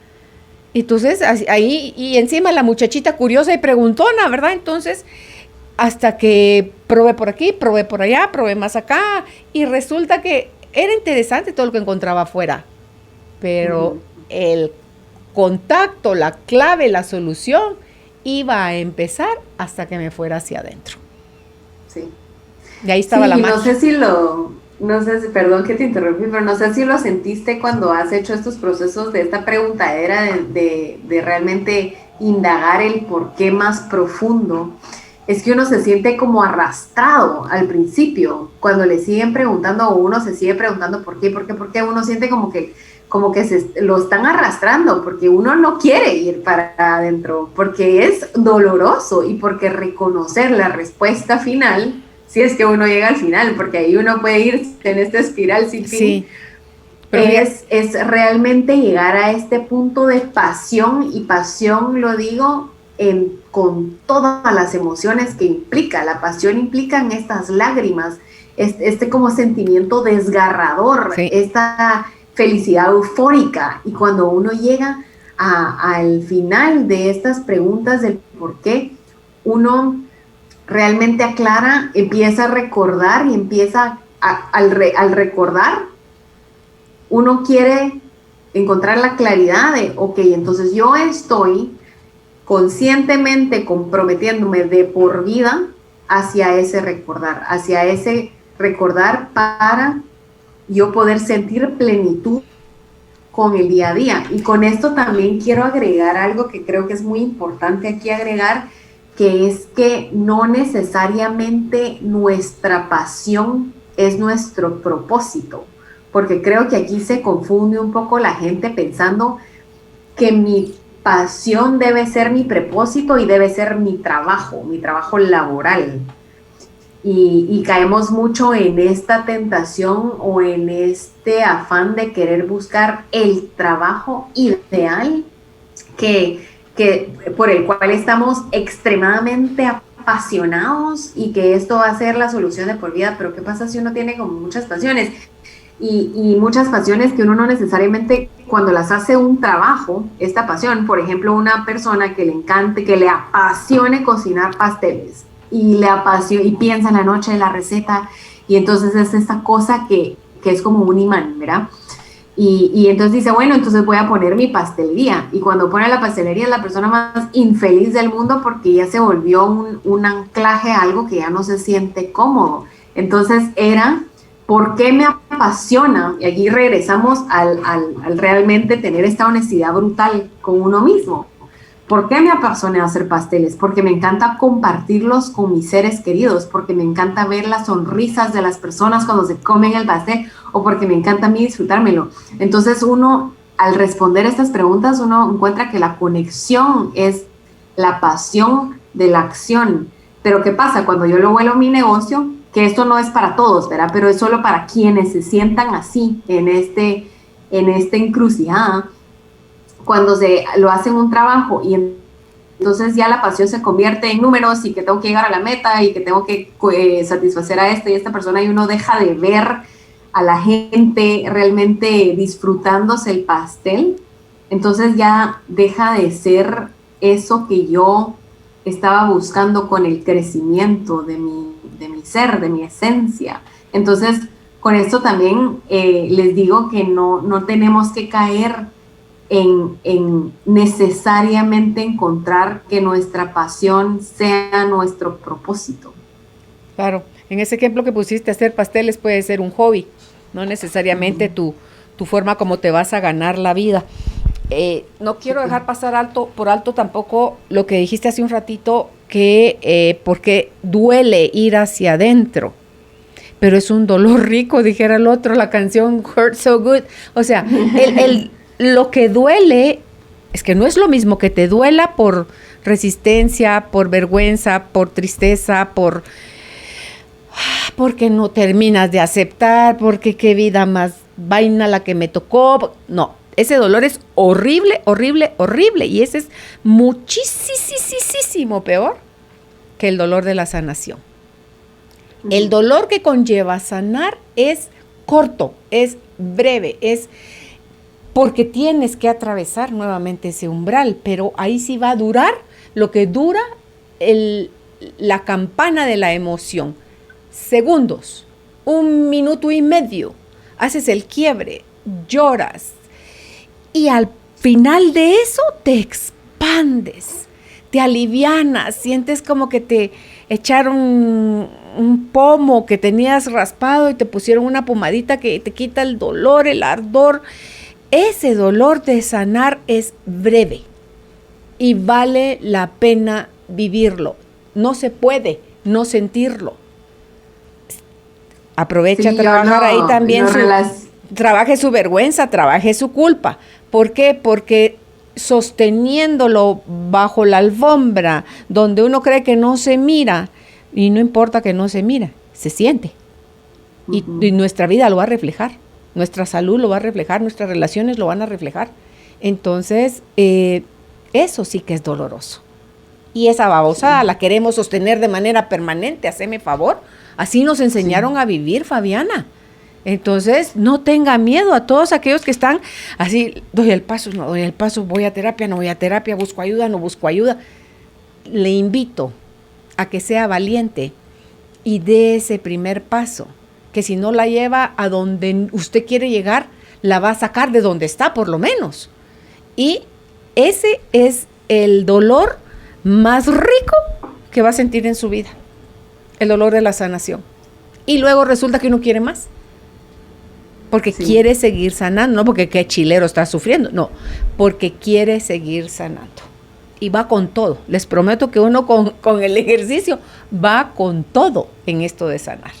Entonces, ahí, y encima la muchachita curiosa y preguntona, ¿verdad? Entonces, hasta que probé por aquí, probé por allá, probé más acá, y resulta que era interesante todo lo que encontraba afuera, pero el contacto, la clave, la solución, iba a empezar hasta que me fuera hacia adentro. Sí. Y ahí estaba la magia. Perdón que te interrumpí, pero no sé si lo sentiste cuando has hecho estos procesos de esta preguntadera de realmente indagar el por qué más profundo. Es que uno se siente como arrastrado al principio, cuando le siguen preguntando o uno se sigue preguntando por qué, uno siente como que lo están arrastrando, porque uno no quiere ir para adentro, porque es doloroso y porque reconocer la respuesta final, si es que uno llega al final, porque ahí uno puede ir en esta espiral sin fin. Sí. Es realmente llegar a este punto de pasión, y pasión lo digo con todas las emociones que implica. La pasión implica en estas lágrimas, este como sentimiento desgarrador, sí, esta felicidad eufórica. Y cuando uno llega al final de estas preguntas del por qué, uno realmente aclara, empieza a recordar y empieza al recordar, uno quiere encontrar la claridad de, ok, entonces yo estoy conscientemente comprometiéndome de por vida hacia ese recordar para yo poder sentir plenitud con el día a día. Y con esto también quiero agregar algo que creo que es muy importante aquí agregar, que es que no necesariamente nuestra pasión es nuestro propósito, porque creo que aquí se confunde un poco la gente pensando que mi pasión debe ser mi propósito y debe ser mi trabajo laboral. Y caemos mucho en esta tentación o en este afán de querer buscar el trabajo ideal que por el cual estamos extremadamente apasionados y que esto va a ser la solución de por vida. Pero ¿qué pasa si uno tiene como muchas pasiones? Y muchas pasiones que uno no necesariamente, cuando las hace un trabajo, esta pasión, por ejemplo, una persona que le encante, que le apasione cocinar pasteles y y piensa en la noche de la receta, y entonces es esta cosa que es como un imán, ¿verdad? Y entonces dice, bueno, entonces voy a poner mi pastelería, y cuando pone la pastelería es la persona más infeliz del mundo porque ya se volvió un anclaje a algo que ya no se siente cómodo. Entonces ¿por qué me apasiona? Y aquí regresamos al realmente tener esta honestidad brutal con uno mismo. ¿Por qué me apasiona hacer pasteles? Porque me encanta compartirlos con mis seres queridos, porque me encanta ver las sonrisas de las personas cuando se comen el pastel, o porque me encanta a mí disfrutármelo. Entonces uno, al responder estas preguntas, uno encuentra que la conexión es la pasión de la acción. Pero ¿qué pasa? Cuando yo lo vuelvo a mi negocio, que esto no es para todos, ¿verdad? Pero es solo para quienes se sientan así en esta encrucijada, cuando lo hacen un trabajo y entonces ya la pasión se convierte en números y que tengo que llegar a la meta y que tengo que satisfacer a esta y esta persona, y uno deja de ver a la gente realmente disfrutándose el pastel, entonces ya deja de ser eso que yo estaba buscando con el crecimiento de mi ser, de mi esencia. Entonces, con esto también les digo que no tenemos que caer en necesariamente encontrar que nuestra pasión sea nuestro propósito. Claro, en ese ejemplo que pusiste, hacer pasteles puede ser un hobby, no necesariamente tu forma como te vas a ganar la vida. No quiero dejar pasar por alto tampoco lo que dijiste hace un ratito, que porque duele ir hacia adentro, pero es un dolor rico, dijera el otro, la canción Hurt So Good. O sea, lo que duele es que no es lo mismo que te duela por resistencia, por vergüenza, por tristeza, porque no terminas de aceptar, porque qué vida más vaina la que me tocó. No, ese dolor es horrible, horrible, horrible, y ese es muchísimo peor que el dolor de la sanación. El dolor que conlleva sanar es corto, es breve, es porque tienes que atravesar nuevamente ese umbral, pero ahí sí va a durar lo que dura la campana de la emoción. Segundos, 1 minuto y medio, haces el quiebre, lloras, y al final de eso te expandes, te alivianas, sientes como que te echaron un pomo que tenías raspado y te pusieron una pomadita que te quita el dolor, el ardor. Ese dolor de sanar es breve y vale la pena vivirlo. No se puede no sentirlo. Aprovecha a trabajar ahí también. Trabaje su vergüenza, trabaje su culpa. ¿Por qué? Porque sosteniéndolo bajo la alfombra, donde uno cree que no se mira, y no importa que no se mira, se siente. Y nuestra vida lo va a reflejar, nuestra salud lo va a reflejar, nuestras relaciones lo van a reflejar. Entonces, eso sí que es doloroso. Y esa babosada la queremos sostener de manera permanente, haceme favor. Así nos enseñaron a vivir, Fabiana. Entonces, no tenga miedo a todos aquellos que están así, doy el paso, no doy el paso, voy a terapia, no voy a terapia, busco ayuda, no busco ayuda. Le invito a que sea valiente y dé ese primer paso, que si no la lleva a donde usted quiere llegar, la va a sacar de donde está, por lo menos. Y ese es el dolor más rico que va a sentir en su vida, el dolor de la sanación. Y luego resulta que uno quiere más, porque quiere seguir sanando, no porque qué chilero está sufriendo, no, porque quiere seguir sanando. Y va con todo. Les prometo que uno con el ejercicio va con todo en esto de sanar.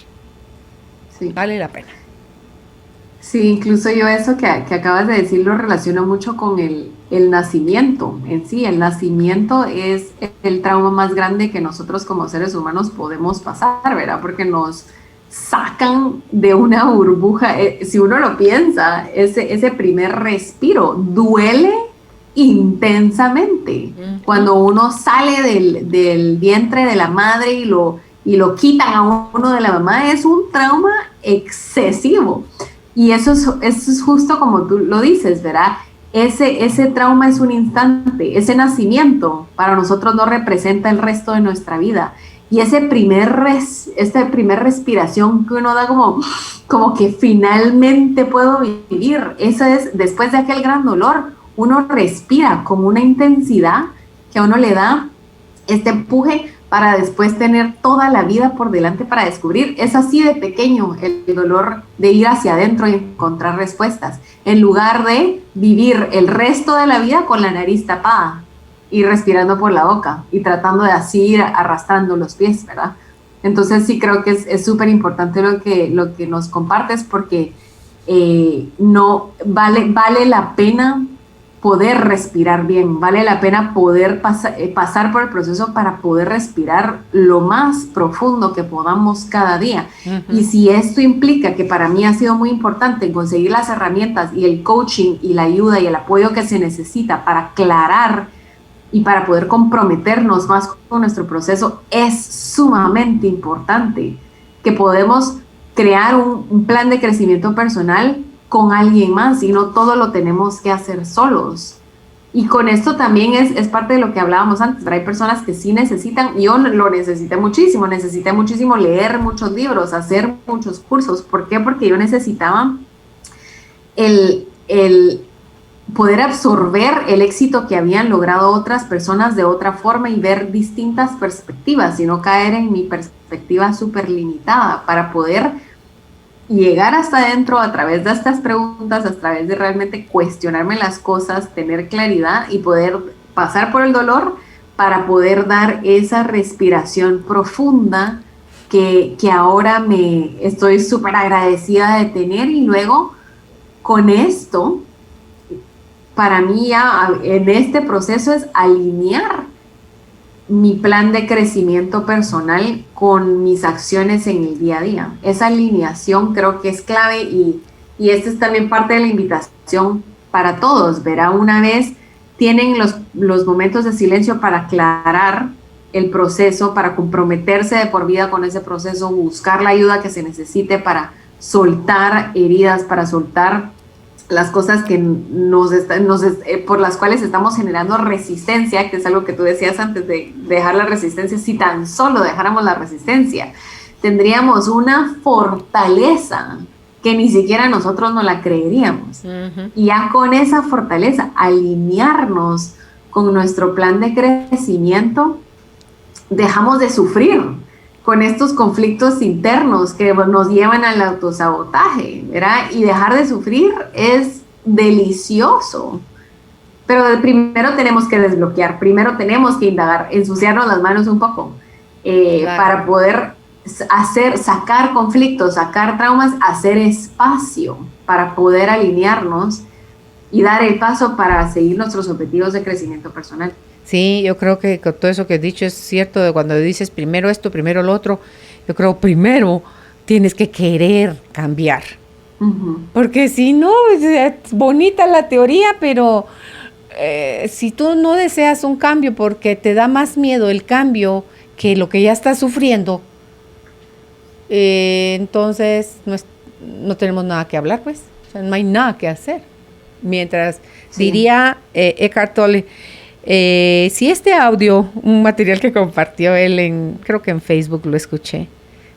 vale la pena. Sí, incluso yo eso que acabas de decir lo relaciono mucho con el nacimiento en sí. El nacimiento es el trauma más grande que nosotros como seres humanos podemos pasar, ¿verdad? Porque nos sacan de una burbuja. Si uno lo piensa, ese primer respiro duele intensamente. Cuando uno sale del vientre de la madre y lo quitan a uno de la mamá, es un trauma excesivo. Y eso es justo como tú lo dices, ¿verdad? Ese trauma es un instante, ese nacimiento para nosotros no representa el resto de nuestra vida. Y esta primer respiración que uno da como que finalmente puedo vivir, eso es, después de aquel gran dolor, uno respira con una intensidad que a uno le da este empuje para después tener toda la vida por delante para descubrir. Es así de pequeño el dolor de ir hacia adentro y encontrar respuestas, en lugar de vivir el resto de la vida con la nariz tapada y respirando por la boca y tratando de así ir arrastrando los pies, ¿verdad? Entonces sí creo que es súper importante lo que nos compartes, porque no vale la pena poder respirar bien, vale la pena poder pasar por el proceso para poder respirar lo más profundo que podamos cada día. Uh-huh. Y si esto implica, que para mí ha sido muy importante, conseguir las herramientas y el coaching y la ayuda y el apoyo que se necesita para aclarar y para poder comprometernos más con nuestro proceso, es sumamente importante que podemos crear un plan de crecimiento personal con alguien más, y no todo lo tenemos que hacer solos. Y con esto también es parte de lo que hablábamos antes, pero hay personas que sí necesitan, yo lo necesité muchísimo leer muchos libros, hacer muchos cursos. ¿Por qué? Porque yo necesitaba el poder absorber el éxito que habían logrado otras personas de otra forma y ver distintas perspectivas, y no caer en mi perspectiva súper limitada, para poder llegar hasta adentro a través de estas preguntas, a través de realmente cuestionarme las cosas, tener claridad y poder pasar por el dolor para poder dar esa respiración profunda que ahora me estoy súper agradecida de tener. Y luego con esto, para mí ya en este proceso es alinear mi plan de crecimiento personal con mis acciones en el día a día. Esa alineación creo que es clave, y esta es también parte de la invitación para todos, ¿verdad? Una vez tienen los momentos de silencio para aclarar el proceso, para comprometerse de por vida con ese proceso, buscar la ayuda que se necesite para soltar heridas, para soltar las cosas que por las cuales estamos generando resistencia, que es algo que tú decías antes de dejar la resistencia. Si tan solo dejáramos la resistencia, tendríamos una fortaleza que ni siquiera nosotros no la creeríamos. Uh-huh. Y ya con esa fortaleza, alinearnos con nuestro plan de crecimiento, dejamos de sufrir con estos conflictos internos que nos llevan al autosabotaje, ¿verdad? Y dejar de sufrir es delicioso. Pero primero tenemos que desbloquear, primero tenemos que indagar, ensuciarnos las manos un poco, claro, para poder sacar conflictos, sacar traumas, hacer espacio para poder alinearnos y dar el paso para seguir nuestros objetivos de crecimiento personal. Sí, yo creo que con todo eso que has dicho es cierto, de cuando dices primero esto, primero lo otro. Yo creo primero tienes que querer cambiar. Uh-huh. Porque si no, es bonita la teoría, pero si tú no deseas un cambio porque te da más miedo el cambio que lo que ya estás sufriendo, entonces no tenemos nada que hablar, pues. O sea, no hay nada que hacer. Mientras, sí, diría Eckhart Tolle, si este audio, un material que compartió él creo que en Facebook lo escuché,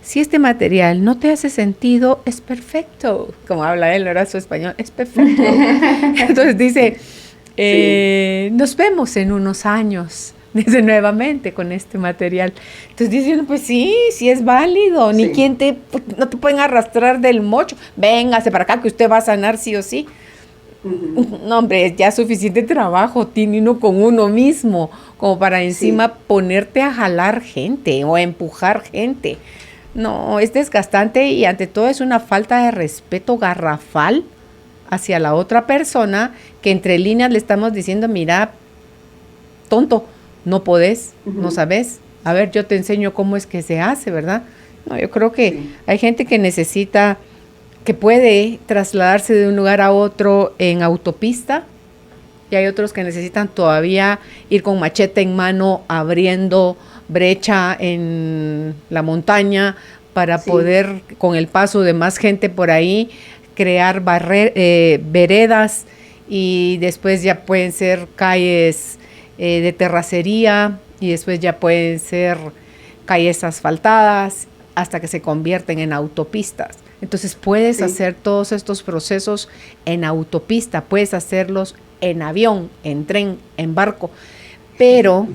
si este material no te hace sentido, es perfecto. Como habla él, ahora su español, es perfecto. Entonces dice, sí, nos vemos en unos años, dice, nuevamente con este material. Entonces diciendo, pues sí es válido, sí, ni quien no te pueden arrastrar del mocho, véngase para acá que usted va a sanar sí o sí. No, hombre, ya suficiente trabajo tiene uno con uno mismo como para encima, sí, ponerte a jalar gente o a empujar gente. No, es desgastante y ante todo es una falta de respeto garrafal hacia la otra persona, que entre líneas le estamos diciendo, mira, tonto, no podés, no sabes, a ver, yo te enseño cómo es que se hace, ¿verdad? No, yo creo que hay gente que necesita, que puede trasladarse de un lugar a otro en autopista, y hay otros que necesitan todavía ir con machete en mano abriendo brecha en la montaña para poder, con el paso de más gente por ahí, crear veredas, y después ya pueden ser calles de terracería, y después ya pueden ser calles asfaltadas hasta que se convierten en autopistas. Entonces puedes hacer todos estos procesos en autopista, puedes hacerlos en avión, en tren, en barco, pero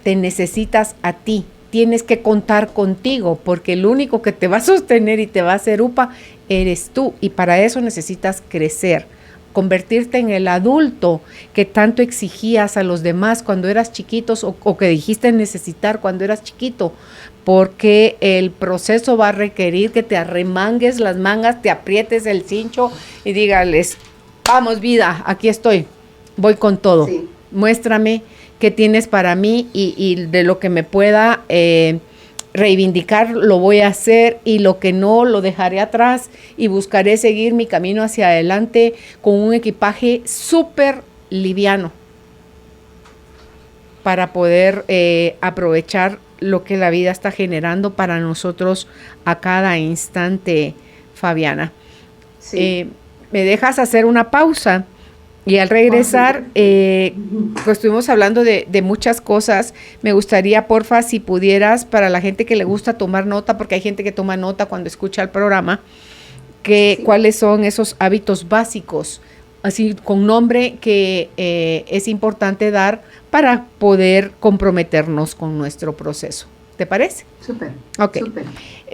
te necesitas a ti, tienes que contar contigo, porque el único que te va a sostener y te va a hacer upa eres tú, y para eso necesitas crecer, convertirte en el adulto que tanto exigías a los demás cuando eras chiquitos, o que dijiste necesitar cuando eras chiquito, porque el proceso va a requerir que te arremangues las mangas, te aprietes el cincho y dígales, vamos vida, aquí estoy, voy con todo, muéstrame qué tienes para mí, y de lo que me pueda reivindicar lo voy a hacer, y lo que no lo dejaré atrás y buscaré seguir mi camino hacia adelante con un equipaje súper liviano para poder aprovechar lo que la vida está generando para nosotros a cada instante, Fabiana. Me dejas hacer una pausa, y al regresar, pues estuvimos hablando de muchas cosas. Me gustaría, porfa, si pudieras, para la gente que le gusta tomar nota, porque hay gente que toma nota cuando escucha el programa, cuáles son esos hábitos básicos, así con nombre, que es importante dar para poder comprometernos con nuestro proceso. ¿Te parece? Súper. Ok.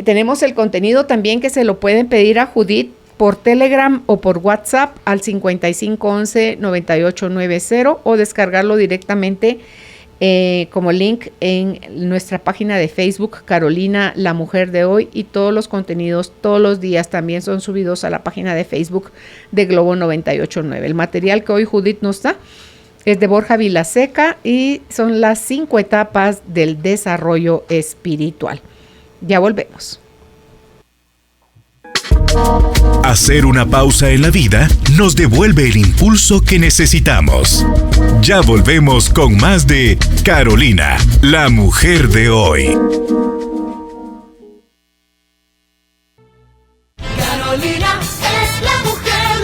Tenemos el contenido también que se lo pueden pedir a Judith por Telegram o por WhatsApp al 5511-9890, o descargarlo directamente como link en nuestra página de Facebook, Carolina, la mujer de hoy, y todos los contenidos todos los días también son subidos a la página de Facebook de Globo 98.9. El material que hoy Judith nos da es de Borja Vilaseca y son las 5 etapas del desarrollo espiritual. Ya volvemos. Hacer una pausa en la vida nos devuelve el impulso que necesitamos. Ya volvemos con más de Carolina, la mujer de hoy. Carolina es la mujer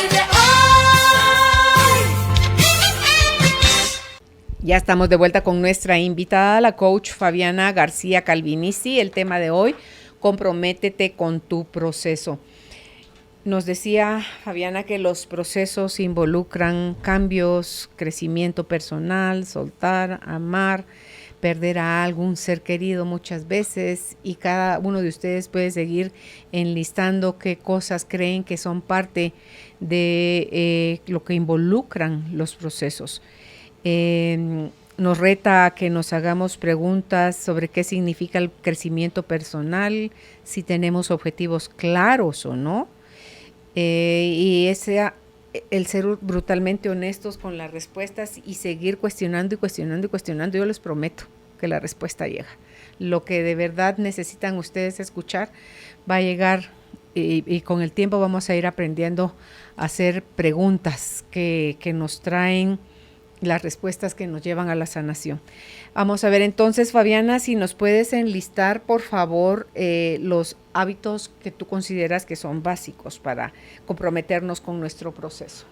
de hoy. Ya estamos de vuelta con nuestra invitada, la coach Fabiana García Calvinisi. El tema de hoy: comprométete con tu proceso. Nos decía Fabiana que los procesos involucran cambios, crecimiento personal, soltar, amar, perder a algún ser querido muchas veces, y cada uno de ustedes puede seguir enlistando qué cosas creen que son parte de lo que involucran los procesos. Nos reta a que nos hagamos preguntas sobre qué significa el crecimiento personal, si tenemos objetivos claros o no, y el ser brutalmente honestos con las respuestas y seguir cuestionando y cuestionando y cuestionando. Yo les prometo que la respuesta llega. Lo que de verdad necesitan ustedes escuchar va a llegar, y con el tiempo vamos a ir aprendiendo a hacer preguntas que nos traen las respuestas que nos llevan a la sanación. Vamos a ver entonces, Fabiana, si nos puedes enlistar, por favor, los hábitos que tú consideras que son básicos para comprometernos con nuestro proceso.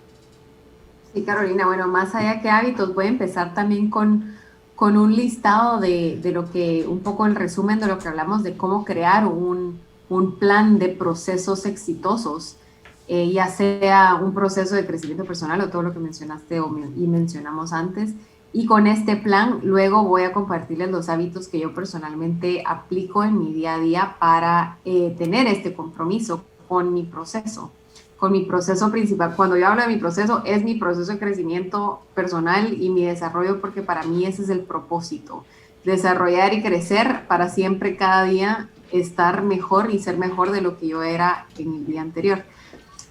Sí, Carolina, bueno, más allá que hábitos, voy a empezar también con un listado de lo que, un poco el resumen de lo que hablamos de cómo crear un plan de procesos exitosos, ya sea un proceso de crecimiento personal o todo lo que mencionaste y mencionamos antes. Y con este plan, luego voy a compartirles los hábitos que yo personalmente aplico en mi día a día para tener este compromiso con mi proceso principal. Cuando yo hablo de mi proceso, es mi proceso de crecimiento personal y mi desarrollo, porque para mí ese es el propósito. desarrollar y crecer para siempre, cada día, estar mejor y ser mejor de lo que yo era en el día anterior.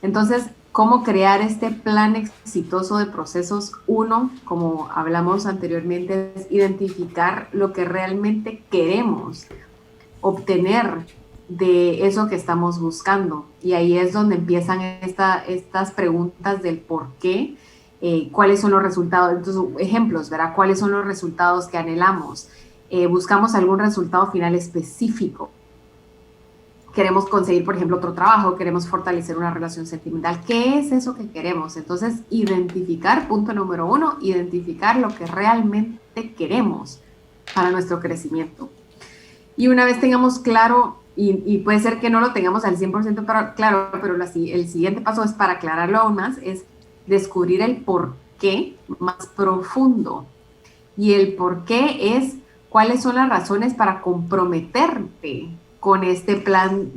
Entonces, ¿cómo crear este plan exitoso de procesos? Uno, como hablamos anteriormente, es identificar lo que realmente queremos obtener de eso que estamos buscando. Y ahí es donde empiezan estas preguntas del por qué, cuáles son los resultados. Entonces, ejemplos, ¿verdad? ¿Cuáles son los resultados que anhelamos? Buscamos algún resultado final específico. Queremos conseguir, por ejemplo, otro trabajo, queremos fortalecer una relación sentimental. ¿Qué es eso que queremos? Entonces, identificar, punto número 1, identificar lo que realmente queremos para nuestro crecimiento. Y una vez tengamos claro, y puede ser que no lo tengamos al 100% claro, pero el siguiente paso es para aclararlo aún más, es descubrir el por qué más profundo. Y el por qué es cuáles son las razones para comprometerte con este plan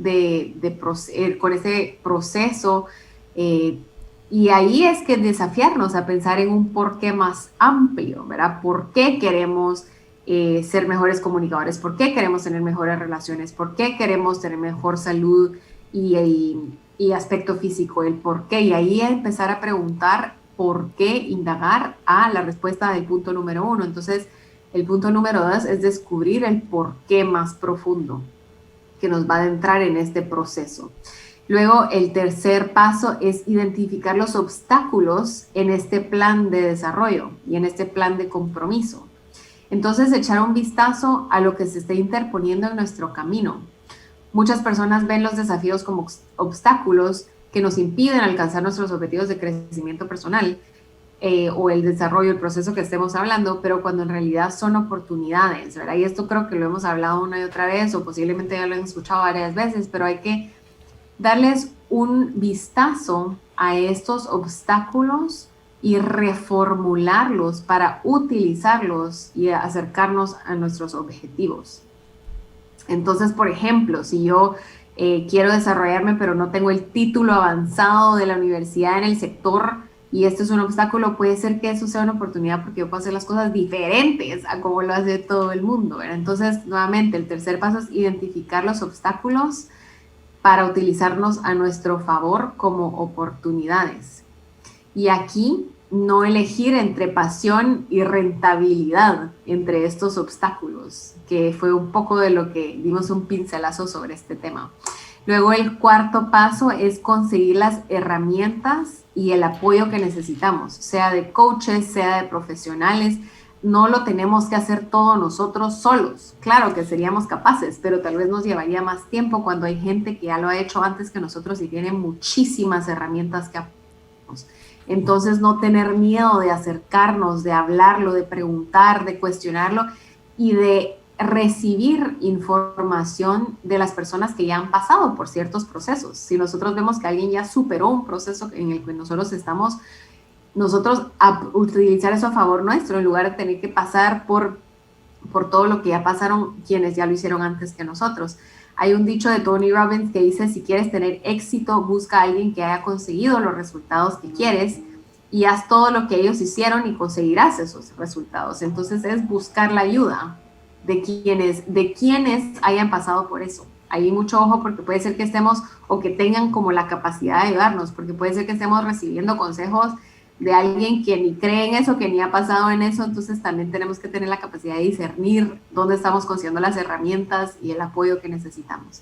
con ese proceso. Y ahí es que desafiarnos a pensar en un por qué más amplio, ¿verdad? ¿Por qué queremos ser mejores comunicadores? ¿Por qué queremos tener mejores relaciones? ¿Por qué queremos tener mejor salud y aspecto físico? El por qué. Y ahí empezar a preguntar por qué, indagar a la respuesta del punto número 1. Entonces, el punto número 2 es descubrir el por qué más profundo que nos va a adentrar en este proceso. Luego, el tercer paso es identificar los obstáculos en este plan de desarrollo y en este plan de compromiso. Entonces, echar un vistazo a lo que se está interponiendo en nuestro camino. Muchas personas ven los desafíos como obstáculos que nos impiden alcanzar nuestros objetivos de crecimiento personal o el desarrollo, el proceso que estemos hablando, pero cuando en realidad son oportunidades, ¿verdad? Y esto creo que lo hemos hablado una y otra vez, o posiblemente ya lo han escuchado varias veces, pero hay que darles un vistazo a estos obstáculos y reformularlos para utilizarlos y acercarnos a nuestros objetivos. Entonces, por ejemplo, si yo quiero desarrollarme, pero no tengo el título avanzado de la universidad en el sector, y esto es un obstáculo, puede ser que eso sea una oportunidad porque yo puedo hacer las cosas diferentes a como lo hace todo el mundo, ¿verdad? Entonces, nuevamente, el tercer paso es identificar los obstáculos para utilizarnos a nuestro favor como oportunidades. Y aquí, no elegir entre pasión y rentabilidad entre estos obstáculos, que fue un poco de lo que dimos un pincelazo sobre este tema. Luego, el cuarto paso es conseguir las herramientas y el apoyo que necesitamos, sea de coaches, sea de profesionales. No lo tenemos que hacer todos nosotros solos. Claro que seríamos capaces, pero tal vez nos llevaría más tiempo cuando hay gente que ya lo ha hecho antes que nosotros y tiene muchísimas herramientas que apoyarnos. Entonces, no tener miedo de acercarnos, de hablarlo, de preguntar, de cuestionarlo y de recibir información de las personas que ya han pasado por ciertos procesos. Si nosotros vemos que alguien ya superó un proceso en el que nosotros estamos, nosotros a utilizar eso a favor nuestro, en lugar de tener que pasar por todo lo que ya pasaron quienes ya lo hicieron antes que nosotros. Hay un dicho de Tony Robbins que dice: si quieres tener éxito, busca a alguien que haya conseguido los resultados que quieres y haz todo lo que ellos hicieron y conseguirás esos resultados. Entonces es buscar la ayuda de quienes hayan pasado por eso. Hay mucho ojo porque puede ser que estemos o que tengan como la capacidad de ayudarnos, porque puede ser que estemos recibiendo consejos de alguien que ni cree en eso, que ni ha pasado en eso. Entonces también tenemos que tener la capacidad de discernir dónde estamos consiguiendo las herramientas y el apoyo que necesitamos.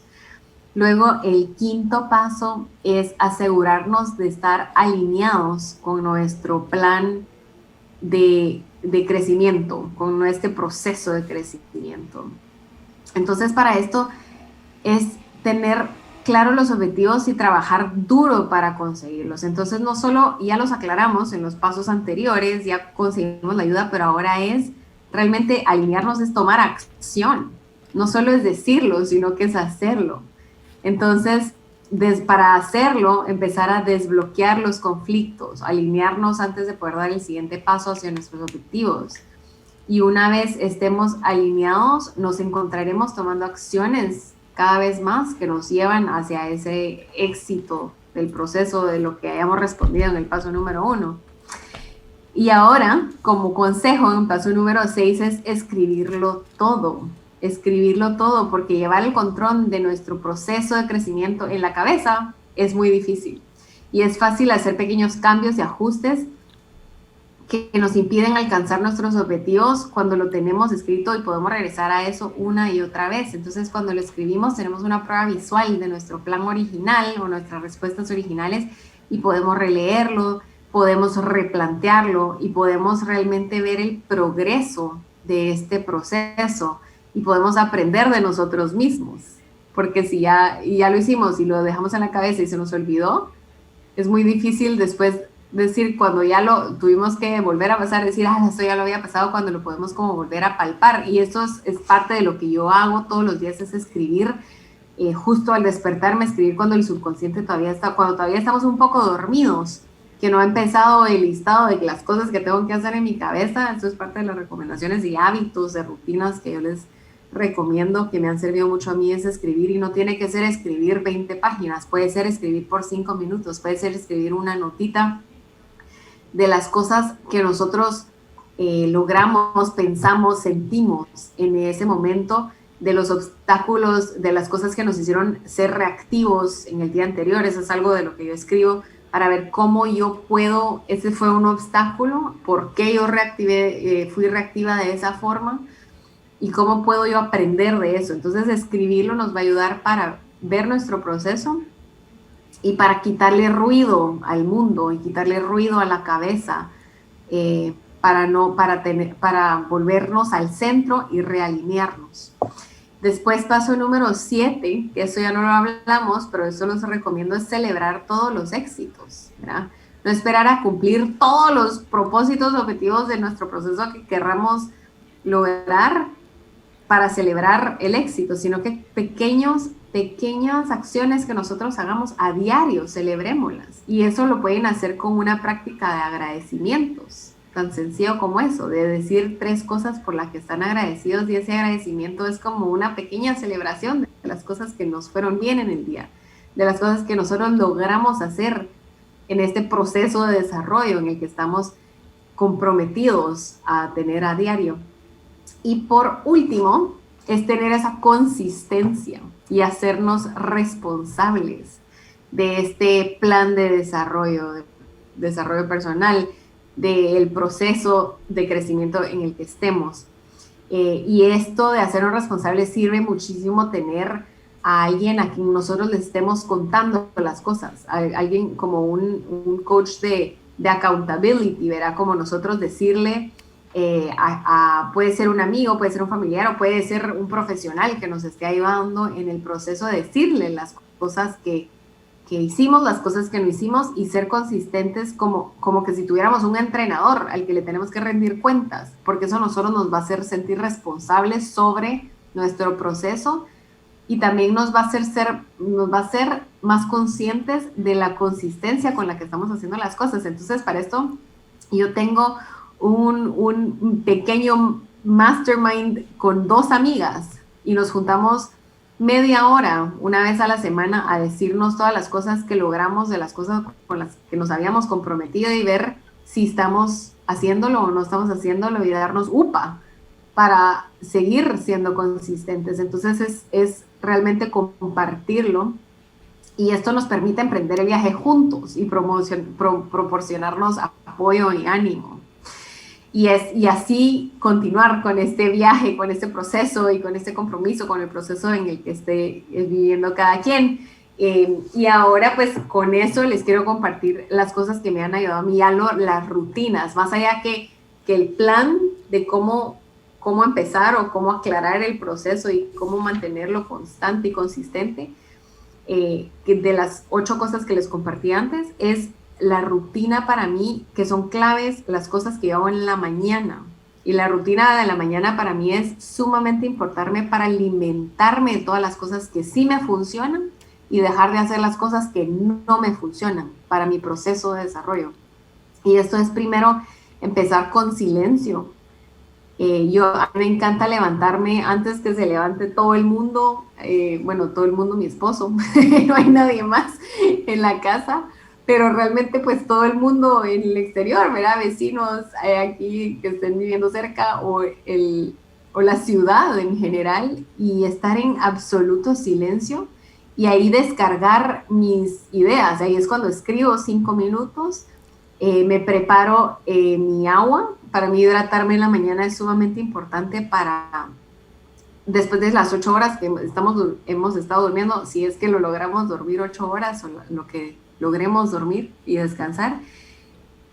Luego, el quinto paso es asegurarnos de estar alineados con nuestro plan de crecimiento, con nuestro proceso de crecimiento. Entonces, para esto es tener claro los objetivos y trabajar duro para conseguirlos. Entonces, no solo ya los aclaramos en los pasos anteriores, ya conseguimos la ayuda, pero ahora es realmente alinearnos, es tomar acción. No solo es decirlo, sino que es hacerlo. Entonces, para hacerlo, empezar a desbloquear los conflictos, alinearnos antes de poder dar el siguiente paso hacia nuestros objetivos. Y una vez estemos alineados, nos encontraremos tomando acciones cada vez más que nos llevan hacia ese éxito del proceso de lo que hayamos respondido en el paso número 1. Y ahora, como consejo, en paso número 6 es escribirlo todo, porque llevar el control de nuestro proceso de crecimiento en la cabeza es muy difícil. Y es fácil hacer pequeños cambios y ajustes que nos impiden alcanzar nuestros objetivos cuando lo tenemos escrito y podemos regresar a eso una y otra vez. Entonces, cuando lo escribimos, tenemos una prueba visual de nuestro plan original o nuestras respuestas originales y podemos releerlo, podemos replantearlo y podemos realmente ver el progreso de este proceso y podemos aprender de nosotros mismos. Porque si ya lo hicimos y lo dejamos en la cabeza y se nos olvidó, es muy difícil después decir, cuando ya lo tuvimos que volver a pasar, decir, esto ya lo había pasado, cuando lo podemos como volver a palpar. Y eso es parte de lo que yo hago todos los días, es escribir justo al despertarme, escribir cuando el subconsciente cuando todavía estamos un poco dormidos, que no ha empezado el listado de las cosas que tengo que hacer en mi cabeza. Eso es parte de las recomendaciones y hábitos, de rutinas que yo les recomiendo, que me han servido mucho a mí, es escribir. Y no tiene que ser escribir 20 páginas, puede ser escribir por 5 minutos, puede ser escribir una notita de las cosas que nosotros logramos, pensamos, sentimos en ese momento, de los obstáculos, de las cosas que nos hicieron ser reactivos en el día anterior. Eso es algo de lo que yo escribo, para ver cómo yo puedo, ese fue un obstáculo, por qué yo fui reactiva de esa forma y cómo puedo yo aprender de eso. Entonces, escribirlo nos va a ayudar para ver nuestro proceso y para quitarle ruido al mundo y quitarle ruido a la cabeza, para volvernos al centro y realinearnos. Después, paso número 7, que eso ya no lo hablamos, pero eso los recomiendo, es celebrar todos los éxitos, ¿verdad? No esperar a cumplir todos los propósitos, objetivos de nuestro proceso que querramos lograr para celebrar el éxito, sino que pequeñas acciones que nosotros hagamos a diario, celebrémoslas. Y eso lo pueden hacer con una práctica de agradecimientos, tan sencillo como eso, de decir 3 cosas por las que están agradecidos, y ese agradecimiento es como una pequeña celebración de las cosas que nos fueron bien en el día, de las cosas que nosotros logramos hacer en este proceso de desarrollo en el que estamos comprometidos a tener a diario. Y por último, es tener esa consistencia y hacernos responsables de este plan de desarrollo personal, del proceso de crecimiento en el que estemos. Y esto de hacernos responsables sirve muchísimo, tener a alguien a quien nosotros le estemos contando las cosas, alguien como un coach de accountability, ¿verdad? Como nosotros decirle, puede ser un amigo, puede ser un familiar o puede ser un profesional que nos esté ayudando en el proceso de decirle las cosas que hicimos, las cosas que no hicimos, y ser consistentes como que si tuviéramos un entrenador al que le tenemos que rendir cuentas, porque eso a nosotros nos va a hacer sentir responsables sobre nuestro proceso y también nos va a hacer más conscientes de la consistencia con la que estamos haciendo las cosas. Entonces, para esto yo tengo un pequeño mastermind con 2 amigas y nos juntamos media hora, una vez a la semana, a decirnos todas las cosas que logramos, de las cosas con las que nos habíamos comprometido, y ver si estamos haciéndolo o no estamos haciéndolo, y darnos upa para seguir siendo consistentes. Entonces es realmente compartirlo, y esto nos permite emprender el viaje juntos y proporcionarnos apoyo y ánimo. Y así continuar con este viaje, con este proceso y con este compromiso, con el proceso en el que esté viviendo cada quien. Y ahora, pues, con eso les quiero compartir las cosas que me han ayudado a mí, las rutinas, más allá que el plan de cómo empezar o cómo aclarar el proceso y cómo mantenerlo constante y consistente. Que de las 8 cosas que les compartí antes, es la rutina para mí, que son claves, las cosas que yo hago en la mañana. Y la rutina de la mañana para mí es sumamente importante para alimentarme de todas las cosas que sí me funcionan y dejar de hacer las cosas que no me funcionan para mi proceso de desarrollo. Y esto es, primero, empezar con silencio. A mí me encanta levantarme antes que se levante todo el mundo, todo el mundo, mi esposo, no hay nadie más en la casa. pero realmente pues todo el mundo en el exterior, ¿verdad? Vecinos aquí que estén viviendo cerca o la ciudad en general, y estar en absoluto silencio y ahí descargar mis ideas. Ahí es cuando escribo 5 minutos, me preparo mi agua. Para mí hidratarme en la mañana es sumamente importante para, después de las 8 horas que hemos estado durmiendo, si es que lo logramos dormir 8 horas o lo que logremos dormir y descansar,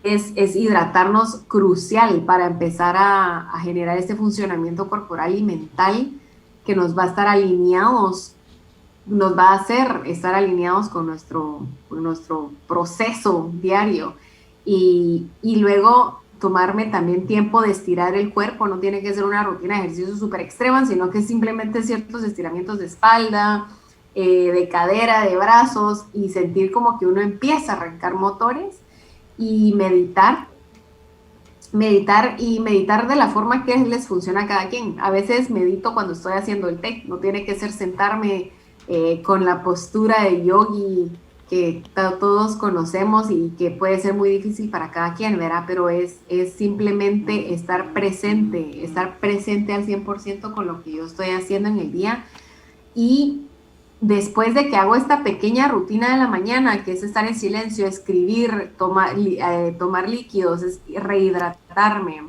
es hidratarnos crucial para empezar a generar este funcionamiento corporal y mental que nos va a estar alineados, nos va a hacer estar alineados con nuestro proceso diario. Y luego tomarme también tiempo de estirar el cuerpo. No tiene que ser una rutina de ejercicio súper extrema, sino que simplemente ciertos estiramientos de espalda, de cadera, de brazos, y sentir como que uno empieza a arrancar motores. Y meditar de la forma que les funciona a cada quien. A veces medito cuando estoy haciendo el té, no tiene que ser sentarme con la postura de yogi que todos conocemos y que puede ser muy difícil para cada quien, ¿verdad? Pero es simplemente estar presente al 100% con lo que yo estoy haciendo en el día. Y después de que hago esta pequeña rutina de la mañana, que es estar en silencio, escribir, tomar líquidos, rehidratarme,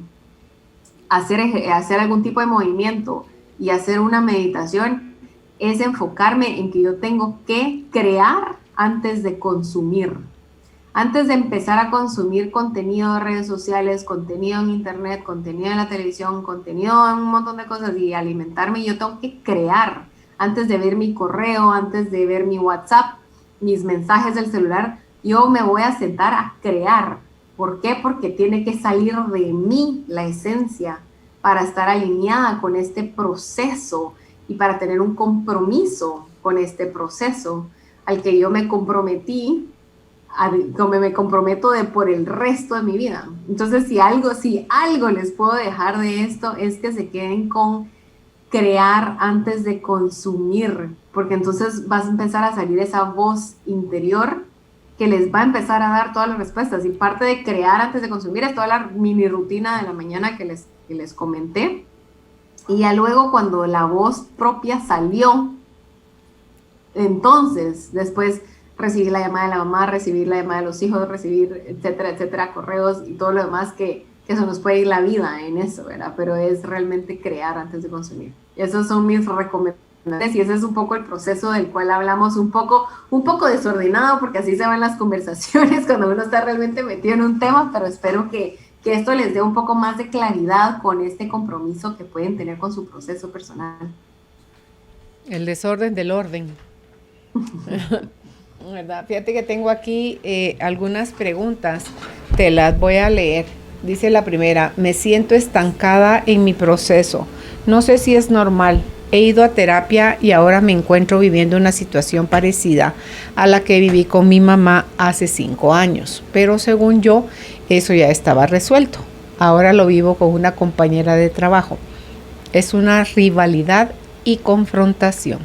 hacer algún tipo de movimiento y hacer una meditación, es enfocarme en que yo tengo que crear antes de consumir. Antes de empezar a consumir contenido de redes sociales, contenido en internet, contenido en la televisión, contenido en un montón de cosas y alimentarme, yo tengo que crear. Antes de ver mi correo, antes de ver mi WhatsApp, mis mensajes del celular, yo me voy a sentar a crear. ¿Por qué? Porque tiene que salir de mí la esencia para estar alineada con este proceso y para tener un compromiso con este proceso al que yo me comprometí, como me comprometo por el resto de mi vida. Entonces, si algo les puedo dejar de esto, es que se queden con crear antes de consumir, porque entonces vas a empezar a salir esa voz interior que les va a empezar a dar todas las respuestas. Y parte de crear antes de consumir es toda la mini rutina de la mañana que les comenté. Y ya luego, cuando la voz propia salió, entonces después recibir la llamada de la mamá, recibir la llamada de los hijos, recibir etcétera, etcétera, correos y todo lo demás que se nos puede ir la vida en eso, ¿verdad? Pero es realmente crear antes de consumir. Esos son mis recomendaciones y ese es un poco el proceso del cual hablamos un poco desordenado, porque así se van las conversaciones cuando uno está realmente metido en un tema, pero espero que esto les dé un poco más de claridad con este compromiso que pueden tener con su proceso personal. El desorden del orden. ¿Verdad? Fíjate que tengo aquí algunas preguntas, te las voy a leer. Dice la primera: me siento estancada en mi proceso. No sé si es normal. He ido a terapia y ahora me encuentro viviendo una situación parecida a la que viví con mi mamá hace 5 años. Pero según yo, eso ya estaba resuelto. Ahora lo vivo con una compañera de trabajo. Es una rivalidad y confrontación.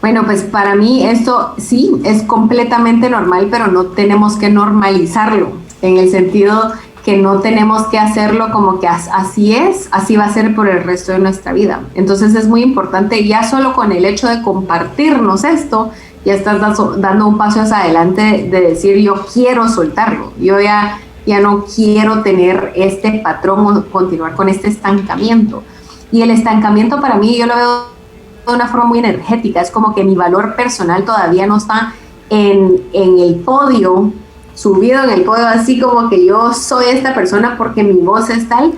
Bueno, pues para mí esto sí es completamente normal, pero no tenemos que normalizarlo, en el sentido que no tenemos que hacerlo como que así va a ser por el resto de nuestra vida. Entonces es muy importante, ya solo con el hecho de compartirnos esto, ya estás dando un paso hacia adelante de decir: yo quiero soltarlo, yo ya no quiero tener este patrón o continuar con este estancamiento. Y el estancamiento para mí, yo lo veo de una forma muy energética, es como que mi valor personal todavía no está en el podio, subido en el podio, así como que yo soy esta persona porque mi voz es tal,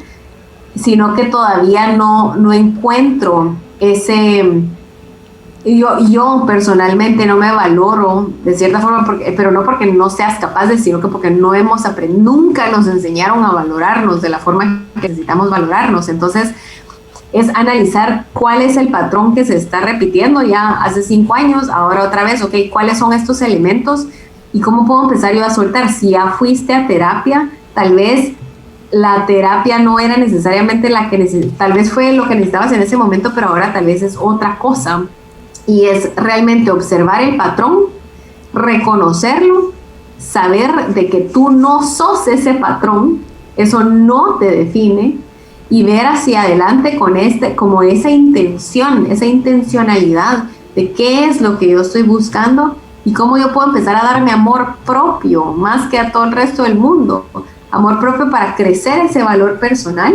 sino que todavía no encuentro ese... Yo personalmente no me valoro de cierta forma, pero no porque no seas capaz de, sino que porque no hemos aprendido, nunca nos enseñaron a valorarnos de la forma que necesitamos valorarnos. Entonces es analizar cuál es el patrón que se está repitiendo ya hace 5 años, ahora otra vez, ok, cuáles son estos elementos y cómo puedo empezar yo a soltar. Si ya fuiste a terapia, tal vez la terapia no era necesariamente la que tal vez fue lo que necesitabas en ese momento, pero ahora tal vez es otra cosa. Y es realmente observar el patrón reconocerlo, saber de que tú no sos ese patrón, eso no te define, y ver hacia adelante con como esa intención, esa intencionalidad de qué es lo que yo estoy buscando y cómo yo puedo empezar a darme amor propio más que a todo el resto del mundo, amor propio para crecer ese valor personal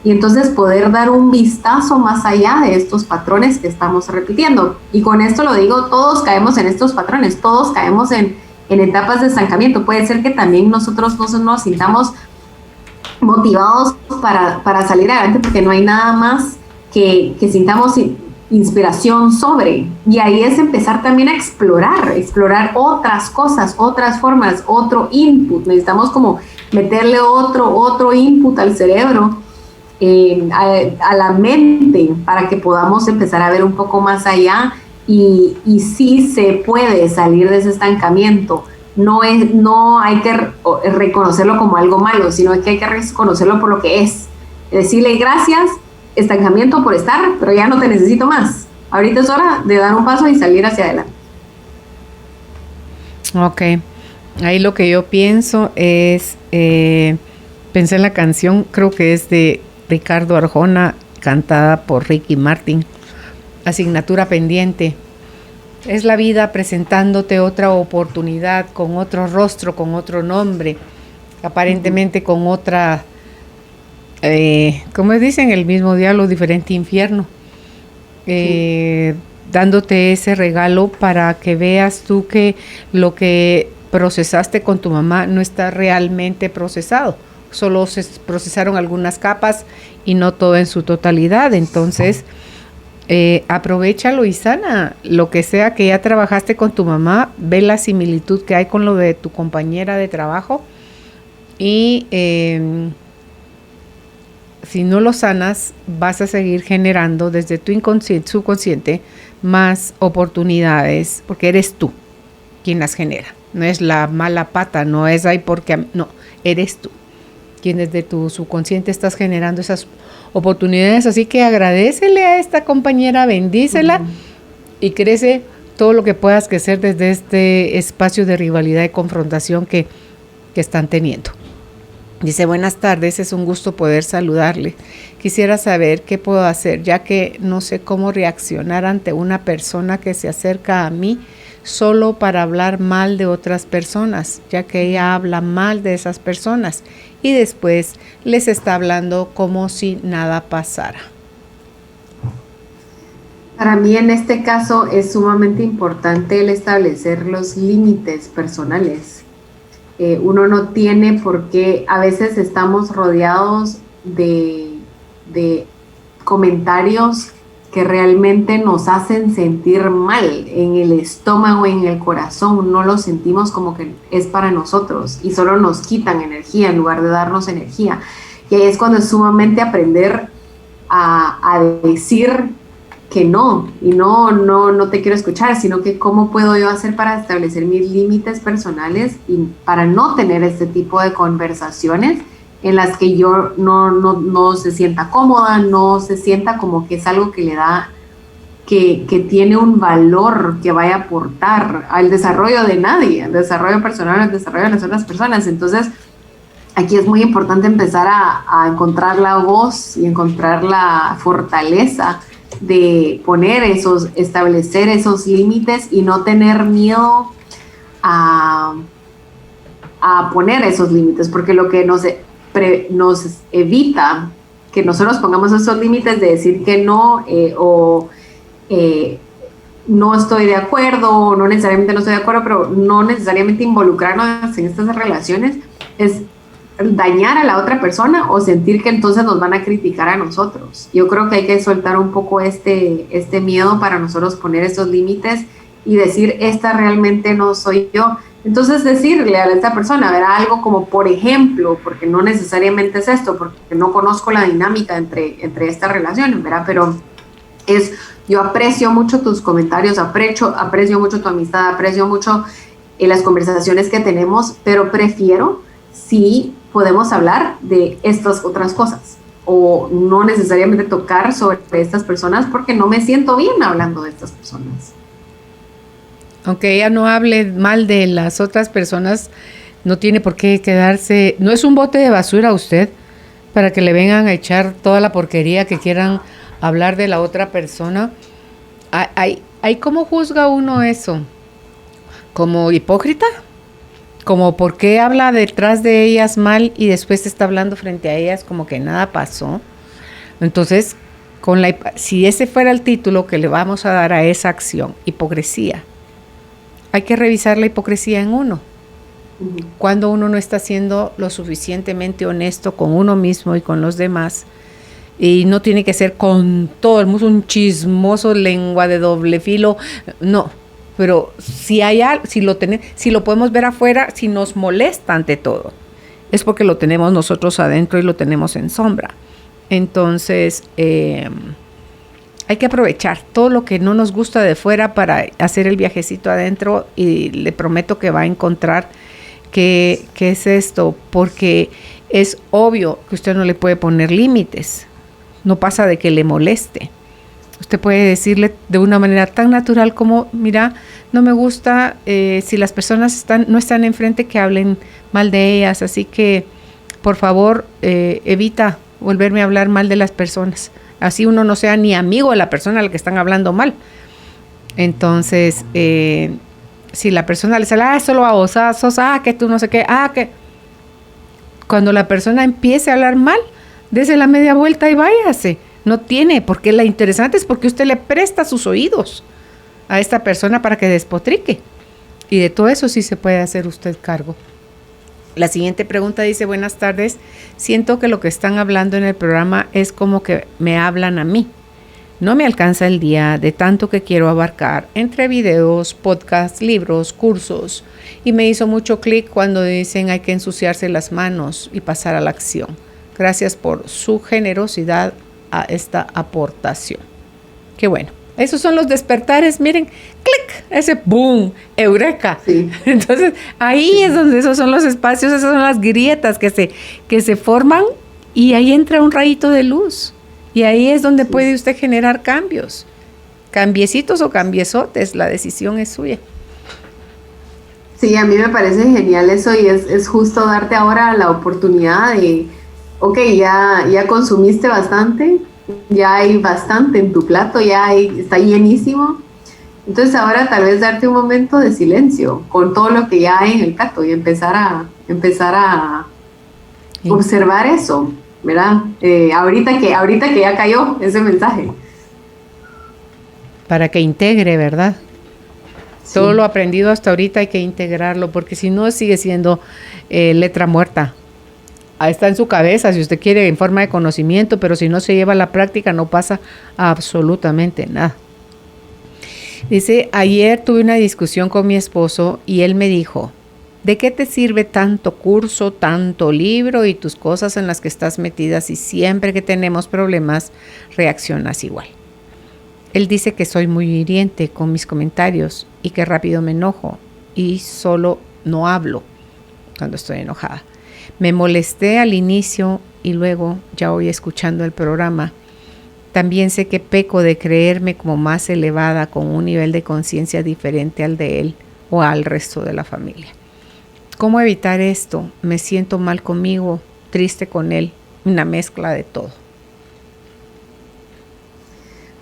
y entonces poder dar un vistazo más allá de estos patrones que estamos repitiendo. Y con esto lo digo, todos caemos en estos patrones, todos caemos en etapas de estancamiento. Puede ser que también nosotros no nos sintamos motivados para salir adelante porque no hay nada más que sintamos inspiración sobre, y ahí es empezar también a explorar otras cosas, otras formas, otro input. Necesitamos como meterle otro input al cerebro, a la mente, para que podamos empezar a ver un poco más allá y sí se puede salir de ese estancamiento. No hay que reconocerlo como algo malo, sino que hay que reconocerlo por lo que es. Decirle gracias, estancamiento, por estar, pero ya no te necesito más. Ahorita es hora de dar un paso y salir hacia adelante. Ok. Ahí lo que yo pienso es, pensé en la canción, creo que es de Ricardo Arjona, cantada por Ricky Martin, Asignatura Pendiente. Es la vida presentándote otra oportunidad, con otro rostro, con otro nombre, aparentemente con otra, como dicen, el mismo diablo, diferente infierno, dándote ese regalo para que veas tú que lo que procesaste con tu mamá no está realmente procesado, solo se procesaron algunas capas y no todo en su totalidad. Entonces aprovéchalo y sana lo que sea que ya trabajaste con tu mamá, ve la similitud que hay con lo de tu compañera de trabajo y si no lo sanas vas a seguir generando desde tu inconsciente, subconsciente, más oportunidades, porque eres tú quien las genera, no es la mala pata, no es ahí porque, no, eres tú quien desde tu subconsciente estás generando esas oportunidades. Así que agradécele a esta compañera, bendícela y crece todo lo que puedas crecer desde este espacio de rivalidad y confrontación que están teniendo. Dice, buenas tardes, es un gusto poder saludarle. Quisiera saber qué puedo hacer, ya que no sé cómo reaccionar ante una persona que se acerca a mí solo para hablar mal de otras personas, ya que ella habla mal de esas personas y después les está hablando como si nada pasara. Para mí en este caso es sumamente importante el establecer los límites personales. Uno no tiene por qué, a veces estamos rodeados de comentarios que realmente nos hacen sentir mal en el estómago, en el corazón, no lo sentimos como que es para nosotros y solo nos quitan energía en lugar de darnos energía. Y ahí es cuando es sumamente aprender a decir que no, y no te quiero escuchar, sino que cómo puedo yo hacer para establecer mis límites personales y para no tener este tipo de conversaciones en las que yo no se sienta cómoda, no se sienta como que es algo que le da, que tiene un valor que vaya a aportar al desarrollo de nadie, al desarrollo personal, al desarrollo de las otras personas. Entonces, aquí es muy importante empezar a encontrar la voz y encontrar la fortaleza de establecer esos límites y no tener miedo a poner esos límites, porque lo que nos evita que nosotros pongamos esos límites de decir que no, no estoy de acuerdo, o no necesariamente no estoy de acuerdo, pero no necesariamente involucrarnos en estas relaciones, es dañar a la otra persona o sentir que entonces nos van a criticar a nosotros. Yo creo que hay que soltar un poco este miedo para nosotros poner estos límites y decir, esta realmente no soy yo. Entonces decirle a esta persona, verá, algo como, por ejemplo, porque no necesariamente es esto, porque no conozco la dinámica entre estas relaciones, ¿verdad? Pero yo aprecio mucho tus comentarios, aprecio mucho tu amistad, aprecio mucho las conversaciones que tenemos, pero prefiero si podemos hablar de estas otras cosas o no necesariamente tocar sobre estas personas porque no me siento bien hablando de estas personas. Aunque ella no hable mal de las otras personas, no tiene por qué quedarse, no es un bote de basura usted para que le vengan a echar toda la porquería que quieran hablar de la otra persona. ¿Hay cómo juzga uno eso? ¿Como hipócrita? ¿Como por qué habla detrás de ellas mal y después está hablando frente a ellas como que nada pasó? Entonces, si ese fuera el título que le vamos a dar a esa acción, hipocresía, hay que revisar la hipocresía en uno. Cuando uno no está siendo lo suficientemente honesto con uno mismo y con los demás, y no tiene que ser con todo el mundo un chismoso, lengua de doble filo, no, pero si lo podemos ver afuera, si nos molesta ante todo, es porque lo tenemos nosotros adentro y lo tenemos en sombra. Entonces, hay que aprovechar todo lo que no nos gusta de fuera para hacer el viajecito adentro, y le prometo que va a encontrar qué es esto, porque es obvio que usted no le puede poner límites, no pasa de que le moleste. Usted puede decirle de una manera tan natural como, mira, no me gusta si las personas no están enfrente que hablen mal de ellas, así que por favor evita volverme a hablar mal de las personas. Así uno no sea ni amigo de la persona a la que están hablando mal. Entonces, si la persona le sale, eso lo hago, sos, que tú no sé qué, que... Cuando la persona empiece a hablar mal, dése la media vuelta y váyase. No tiene, porque la interesante es porque usted le presta sus oídos a esta persona para que despotrique. Y de todo eso sí se puede hacer usted cargo. La siguiente pregunta dice, buenas tardes, siento que lo que están hablando en el programa es como que me hablan a mí. No me alcanza el día de tanto que quiero abarcar entre videos, podcasts, libros, cursos. Y me hizo mucho clic cuando dicen hay que ensuciarse las manos y pasar a la acción. Gracias por su generosidad a esta aportación. Qué bueno. Esos son los despertares, miren, clic, ese boom, eureka. Sí. Entonces, ahí es donde esos son los espacios, esas son las grietas que se forman, y ahí entra un rayito de luz. Y ahí es donde puede usted generar cambios. Cambiecitos o cambiesotes, la decisión es suya. Sí, a mí me parece genial eso, y es justo darte ahora la oportunidad de, ok, ya consumiste bastante, ya hay bastante en tu plato, está llenísimo. Entonces ahora tal vez darte un momento de silencio con todo lo que ya hay en el plato y empezar a observar eso, ¿verdad? Ahorita que ya cayó ese mensaje. Para que integre, ¿verdad? Sí. Todo lo aprendido hasta ahorita hay que integrarlo, porque si no sigue siendo letra muerta. Ahí está en su cabeza, si usted quiere, en forma de conocimiento, pero si no se lleva a la práctica no pasa absolutamente nada. Dice, ayer tuve una discusión con mi esposo y él me dijo, ¿de qué te sirve tanto curso, tanto libro y tus cosas en las que estás metida si siempre que tenemos problemas reaccionas igual? Él dice que soy muy hiriente con mis comentarios y que rápido me enojo y solo no hablo cuando estoy enojada. Me molesté al inicio y luego ya voy escuchando el programa. También sé que peco de creerme como más elevada, con un nivel de conciencia diferente al de él o al resto de la familia. ¿Cómo evitar esto? Me siento mal conmigo, triste con él, una mezcla de todo.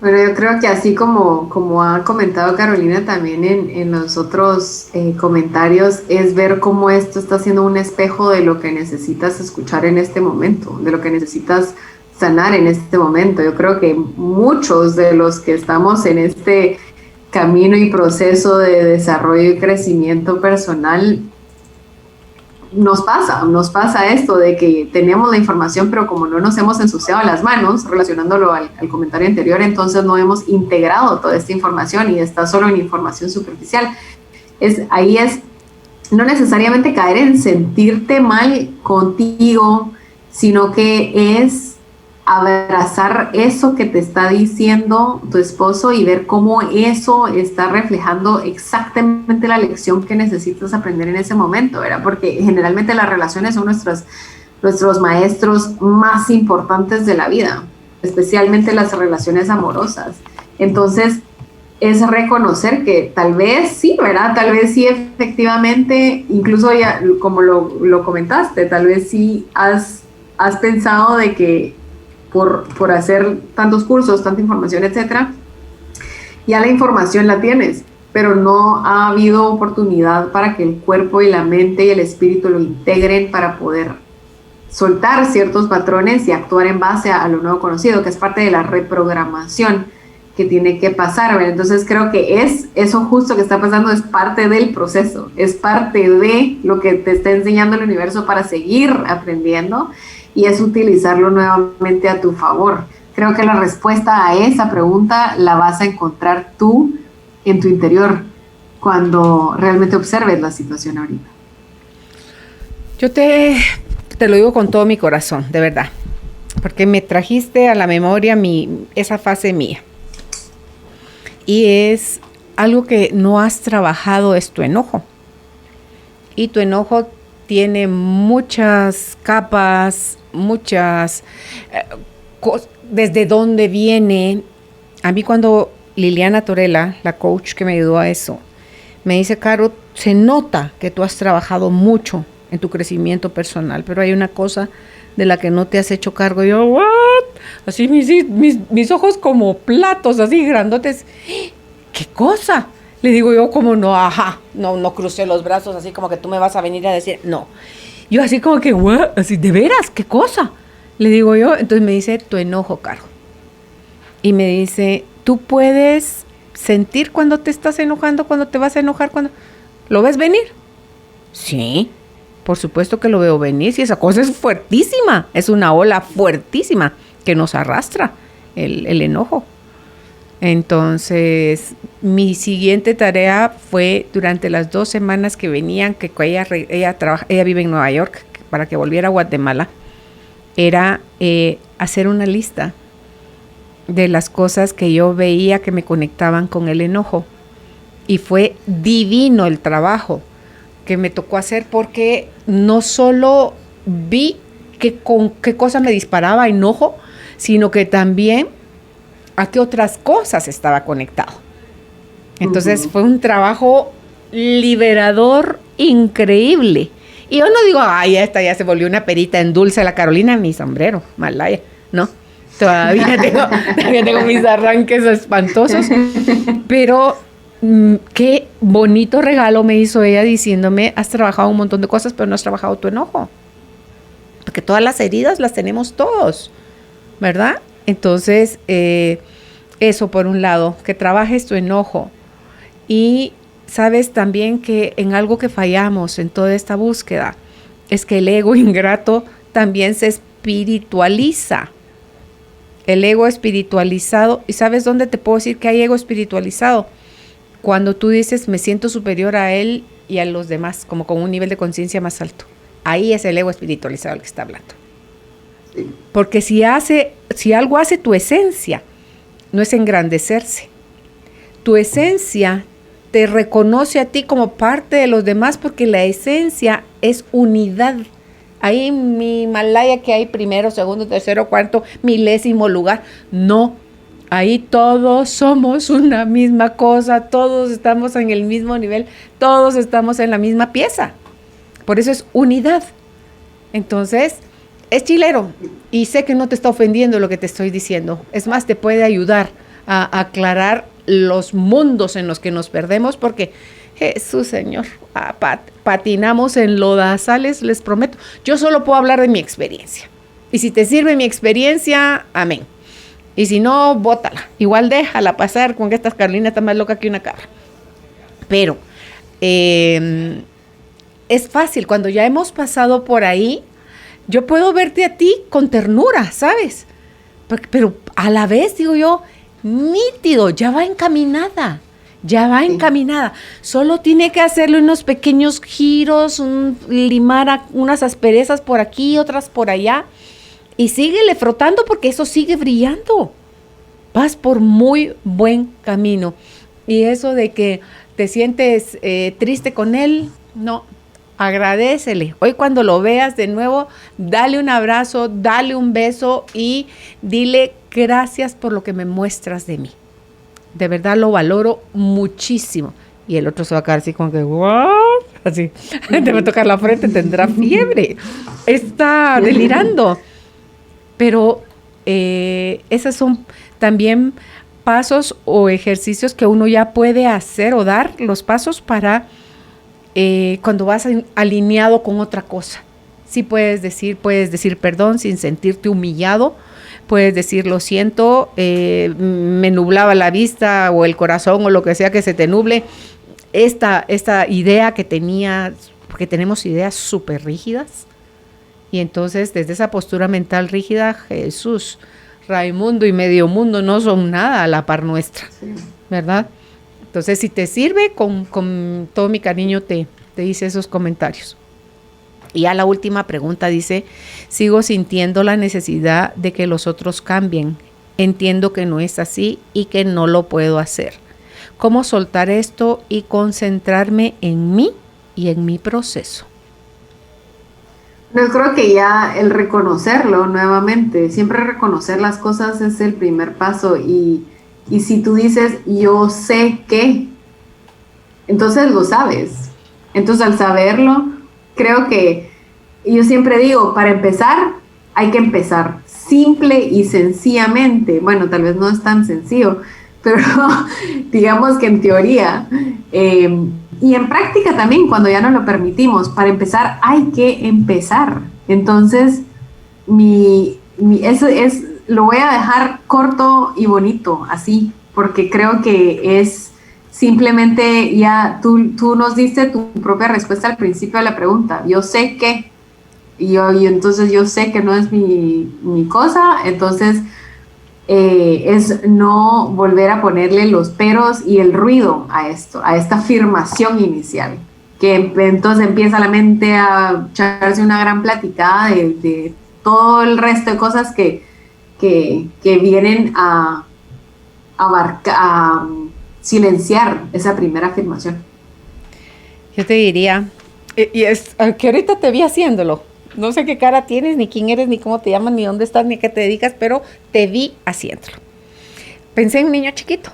Bueno, yo creo que así como ha comentado Carolina también en los otros comentarios, es ver cómo esto está siendo un espejo de lo que necesitas escuchar en este momento, de lo que necesitas sanar en este momento. Yo creo que muchos de los que estamos en este camino y proceso de desarrollo y crecimiento personal, nos pasa esto de que tenemos la información, pero como no nos hemos ensuciado las manos, relacionándolo al comentario anterior, entonces no hemos integrado toda esta información y está solo en información superficial. Ahí es no necesariamente caer en sentirte mal contigo, sino que es abrazar eso que te está diciendo tu esposo y ver cómo eso está reflejando exactamente la lección que necesitas aprender en ese momento, ¿verdad? Porque generalmente las relaciones son nuestros maestros más importantes de la vida, especialmente las relaciones amorosas. Entonces, es reconocer que tal vez sí, ¿verdad? Tal vez sí efectivamente, incluso ya como lo comentaste, tal vez sí has pensado de que por hacer tantos cursos, tanta información, etcétera, ya la información la tienes, pero no ha habido oportunidad para que el cuerpo y la mente y el espíritu lo integren para poder soltar ciertos patrones y actuar en base a lo nuevo conocido, que es parte de la reprogramación que tiene que pasar, ¿verdad? Entonces creo que eso justo que está pasando es parte del proceso, es parte de lo que te está enseñando el universo para seguir aprendiendo y es utilizarlo nuevamente a tu favor. Creo que la respuesta a esa pregunta la vas a encontrar tú en tu interior cuando realmente observes la situación ahorita. Yo te lo digo con todo mi corazón, de verdad, porque me trajiste a la memoria esa fase mía. Y es algo que no has trabajado, es tu enojo. Y tu enojo tiene muchas capas, muchas desde dónde viene. A mí cuando Liliana Torella, la coach que me ayudó a eso, me dice, Caro, se nota que tú has trabajado mucho en tu crecimiento personal, pero hay una cosa de la que no te has hecho cargo. Y yo, ¿what? Así mis ojos como platos, así grandotes. ¿Qué cosa? Le digo yo como no, no crucé los brazos así como que tú me vas a venir a decir, no. Yo así como que, ¿what? Así, ¿de veras? ¿Qué cosa? Le digo yo, entonces me dice, tu enojo, Caro. Y me dice, ¿tú puedes sentir cuando te estás enojando, cuando te vas a enojar, cuando lo ves venir? Sí. Por supuesto que lo veo venir, si esa cosa es fuertísima, es una ola fuertísima que nos arrastra el enojo. Entonces, mi siguiente tarea fue durante las 2 semanas que venían, que ella vive en Nueva York, para que volviera a Guatemala, era hacer una lista de las cosas que yo veía que me conectaban con el enojo. Y fue divino el trabajo que me tocó hacer porque no solo vi con qué cosa me disparaba enojo, sino que también a qué otras cosas estaba conectado. Entonces fue un trabajo liberador increíble. Y yo no digo, ay, esta ya se volvió una perita en dulce la Carolina, mi sombrero, malaya, ¿no? Todavía tengo mis arranques espantosos, pero qué bonito regalo me hizo ella diciéndome, has trabajado un montón de cosas, pero no has trabajado tu enojo. Porque todas las heridas las tenemos todos, ¿verdad? Entonces, eso por un lado, que trabajes tu enojo. Y sabes también que en algo que fallamos en toda esta búsqueda es que el ego ingrato también se espiritualiza. El ego espiritualizado, ¿y sabes dónde te puedo decir que hay ego espiritualizado? Cuando tú dices, me siento superior a él y a los demás, como con un nivel de conciencia más alto. Ahí es el ego espiritualizado el que está hablando. Porque si algo hace tu esencia, no es engrandecerse. Tu esencia te reconoce a ti como parte de los demás porque la esencia es unidad. Ahí en mi Himalaya que hay primero, segundo, tercero, cuarto, milésimo lugar. No, ahí todos somos una misma cosa, todos estamos en el mismo nivel, todos estamos en la misma pieza. Por eso es unidad. Entonces, es chilero y sé que no te está ofendiendo lo que te estoy diciendo. Es más, te puede ayudar a aclarar los mundos en los que nos perdemos porque, Jesús Señor, patinamos en lodazales, les prometo. Yo solo puedo hablar de mi experiencia. Y si te sirve mi experiencia, amén. Y si no, bótala. Igual déjala pasar con que esta Carolina está más loca que una cabra. Pero es fácil. Cuando ya hemos pasado por ahí, yo puedo verte a ti con ternura, ¿sabes? Pero a la vez, digo yo, nítido, ya va encaminada. Solo tiene que hacerle unos pequeños giros, limar unas asperezas por aquí, otras por allá. Y síguele frotando porque eso sigue brillando. Vas por muy buen camino. Y eso de que te sientes triste con él, no, agradécele. Hoy cuando lo veas de nuevo, dale un abrazo, dale un beso y dile gracias por lo que me muestras de mí. de verdad lo valoro muchísimo. Y el otro se va a quedar así como que, ¿what? Así, te va a tocar la frente, tendrá fiebre, está delirando. Pero esos son también pasos o ejercicios que uno ya puede hacer o dar los pasos para cuando vas alineado con otra cosa. Sí puedes decir perdón sin sentirte humillado. Puedes decir, lo siento, me nublaba la vista o el corazón o lo que sea que se te nuble. Esta idea que tenía, porque tenemos ideas súper rígidas. Y entonces, desde esa postura mental rígida, Jesús, Raimundo y medio mundo no son nada a la par nuestra, ¿verdad? Entonces, si te sirve, con todo mi cariño te hice esos comentarios. Y ya la última pregunta dice, sigo sintiendo la necesidad de que los otros cambien. Entiendo que no es así y que no lo puedo hacer. ¿Cómo soltar esto y concentrarme en mí y en mi proceso? Yo creo que ya el reconocerlo nuevamente, siempre reconocer las cosas es el primer paso. Y si tú dices, yo sé que, entonces lo sabes. Entonces al saberlo, creo que yo siempre digo, para empezar, hay que empezar simple y sencillamente. Bueno, tal vez no es tan sencillo, pero digamos que en teoría y en práctica también, cuando ya no lo permitimos, para empezar hay que empezar. Entonces, eso es, lo voy a dejar corto y bonito, así, porque creo que es simplemente ya tú nos diste tu propia respuesta al principio de la pregunta. Yo sé que, y entonces yo sé que no es mi cosa, entonces es no volver a ponerle los peros y el ruido a esto, a esta afirmación inicial, que entonces empieza la mente a echarse una gran platicada de todo el resto de cosas que vienen a abarcar, a silenciar esa primera afirmación. Yo te diría, y es que ahorita te vi haciéndolo. No sé qué cara tienes, ni quién eres, ni cómo te llamas, ni dónde estás, ni qué te dedicas, pero te vi haciéndolo. Pensé en un niño chiquito.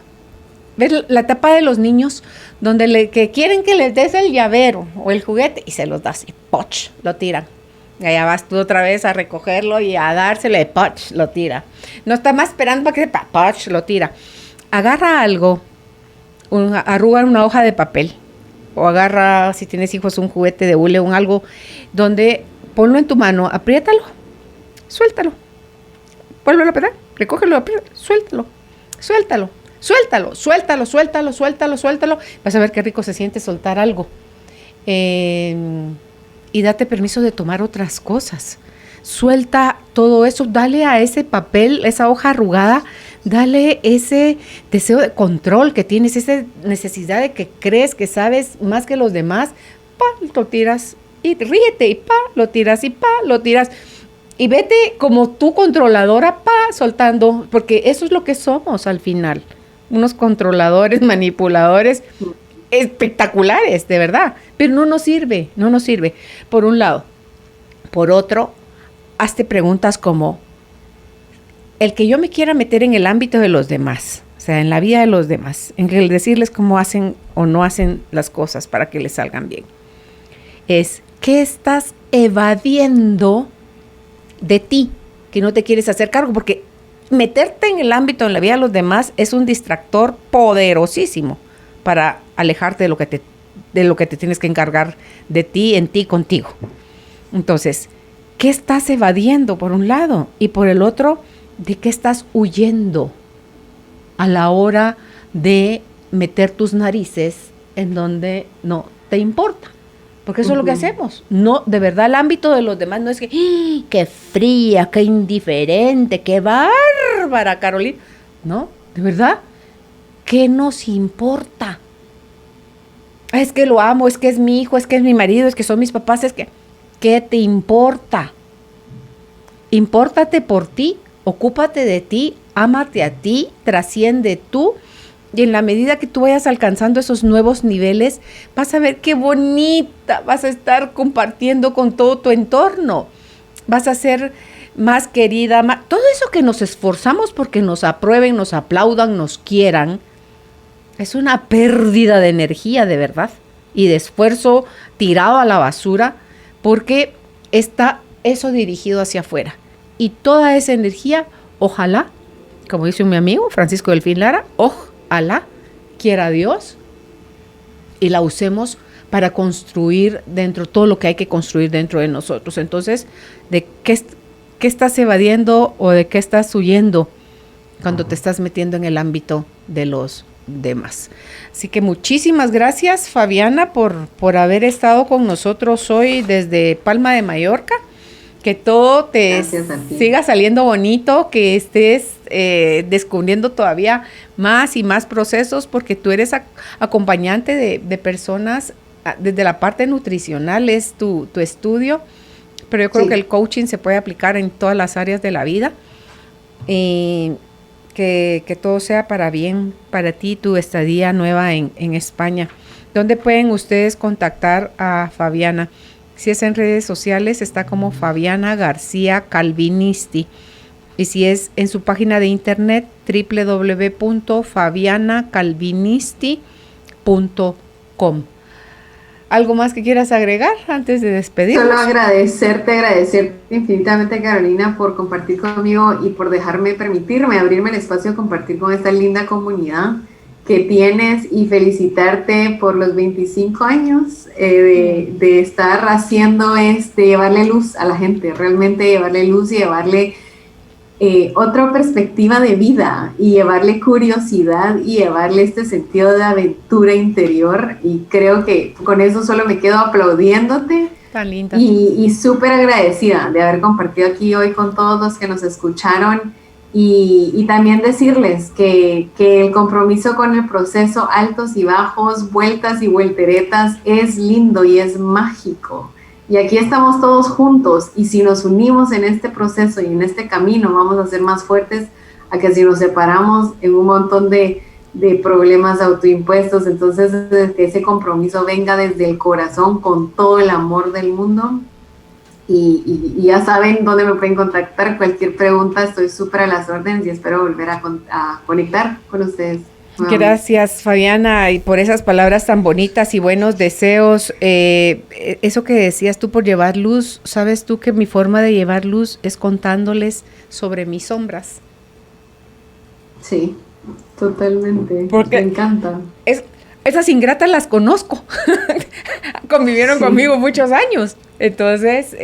¿Ves la etapa de los niños donde que quieren que les des el llavero o el juguete y se los das y ¡poch! Lo tiran. Y allá vas tú otra vez a recogerlo y a dárselo y ¡poch! Lo tira. No está más esperando para que sepa, ¡poch! Lo tira. Agarra algo, arruga una hoja de papel o agarra, si tienes hijos, un juguete de hule, un algo donde ponlo en tu mano, apriétalo, suéltalo, vuélvelo a apretar, recógelo, apriétalo, suéltalo, suéltalo. Vas a ver qué rico se siente soltar algo. Y date permiso de tomar otras cosas. Suelta todo eso, dale a ese papel, esa hoja arrugada, dale ese deseo de control que tienes, esa necesidad de que crees que sabes más que los demás, lo tiras. Y ríete, y lo tiras, y lo tiras. Y vete como tú controladora, soltando, porque eso es lo que somos al final. Unos controladores, manipuladores espectaculares, de verdad. Pero no nos sirve, por un lado. Por otro, hazte preguntas como, el que yo me quiera meter en el ámbito de los demás, o sea, en la vida de los demás, en el decirles cómo hacen o no hacen las cosas para que les salgan bien, es, ¿qué estás evadiendo de ti que no te quieres hacer cargo? Porque meterte en el ámbito, en la vida de los demás, es un distractor poderosísimo para alejarte de lo que te tienes que encargar de ti, en ti, contigo. Entonces, ¿qué estás evadiendo por un lado? Y por el otro, ¿de qué estás huyendo a la hora de meter tus narices en donde no te importa? Porque eso es lo que hacemos. No, de verdad, el ámbito de los demás no es que, qué fría, qué indiferente, qué bárbara, Carolina. No, de verdad, ¿qué nos importa? Es que lo amo, es que es mi hijo, es que es mi marido, es que son mis papás, es que, ¿qué te importa? Impórtate por ti, ocúpate de ti, ámate a ti, trasciende tú. Y en la medida que tú vayas alcanzando esos nuevos niveles, vas a ver qué bonita vas a estar compartiendo con todo tu entorno. Vas a ser más querida, todo eso que nos esforzamos porque nos aprueben, nos aplaudan, nos quieran, Es una pérdida de energía, de verdad, y de esfuerzo tirado a la basura, porque está eso dirigido hacia afuera. Y toda esa energía, ojalá, como dice mi amigo Francisco Delfín Lara, ojalá quiera Dios y la usemos para construir dentro todo lo que hay que construir dentro de nosotros. Entonces, ¿de qué estás evadiendo o de qué estás huyendo cuando te estás metiendo en el ámbito de los demás? Así que muchísimas gracias, Fabiana, por haber estado con nosotros hoy desde Palma de Mallorca. Que todo te siga saliendo bonito, que estés descubriendo todavía más y más procesos, porque tú eres acompañante de personas desde la parte nutricional, es tu estudio, pero yo creo que el coaching se puede aplicar en todas las áreas de la vida. Que todo sea para bien para ti, tu estadía nueva en España. ¿Dónde pueden ustedes contactar a Fabiana? Si es en redes sociales, está como Fabiana García Calvinisti. Y si es en su página de internet, www.fabianacalvinisti.com. ¿Algo más que quieras agregar antes de despedirnos? Solo agradecerte infinitamente, Carolina, por compartir conmigo y por permitirme abrirme el espacio a compartir con esta linda comunidad que tienes, y felicitarte por los 25 años de estar haciendo llevarle luz a la gente, realmente llevarle luz y llevarle otra perspectiva de vida, y llevarle curiosidad y llevarle este sentido de aventura interior, y creo que con eso solo me quedo aplaudiéndote. Tan linda. Y súper agradecida de haber compartido aquí hoy con todos los que nos escucharon. Y también decirles que el compromiso con el proceso, altos y bajos, vueltas y volteretas, es lindo y es mágico. Y aquí estamos todos juntos, y si nos unimos en este proceso y en este camino, vamos a ser más fuertes a que si nos separamos en un montón de problemas autoimpuestos. Entonces, que ese compromiso venga desde el corazón con todo el amor del mundo. Y ya saben dónde me pueden contactar. Cualquier pregunta, estoy súper a las órdenes y espero volver a conectar con ustedes. Gracias, Fabiana, y por esas palabras tan bonitas y buenos deseos. Eso que decías tú por llevar luz, sabes tú que mi forma de llevar luz es contándoles sobre mis sombras. Sí, totalmente. Porque me encanta. Esas ingratas las conozco. Convivieron conmigo muchos años. Entonces,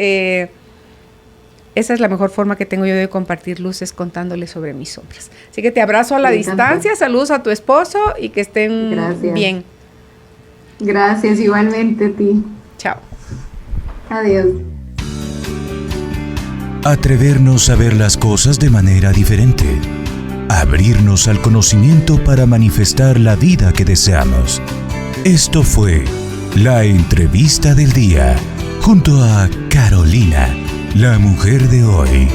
esa es la mejor forma que tengo yo de compartir luz, es contándoles sobre mis sombras. Así que te abrazo a la distancia, saludos a tu esposo y que estén bien. Gracias, igualmente a ti. Chao. Adiós. Atrevernos a ver las cosas de manera diferente. Abrirnos al conocimiento para manifestar la vida que deseamos. Esto fue la entrevista del día, junto a Carolina, la mujer de hoy.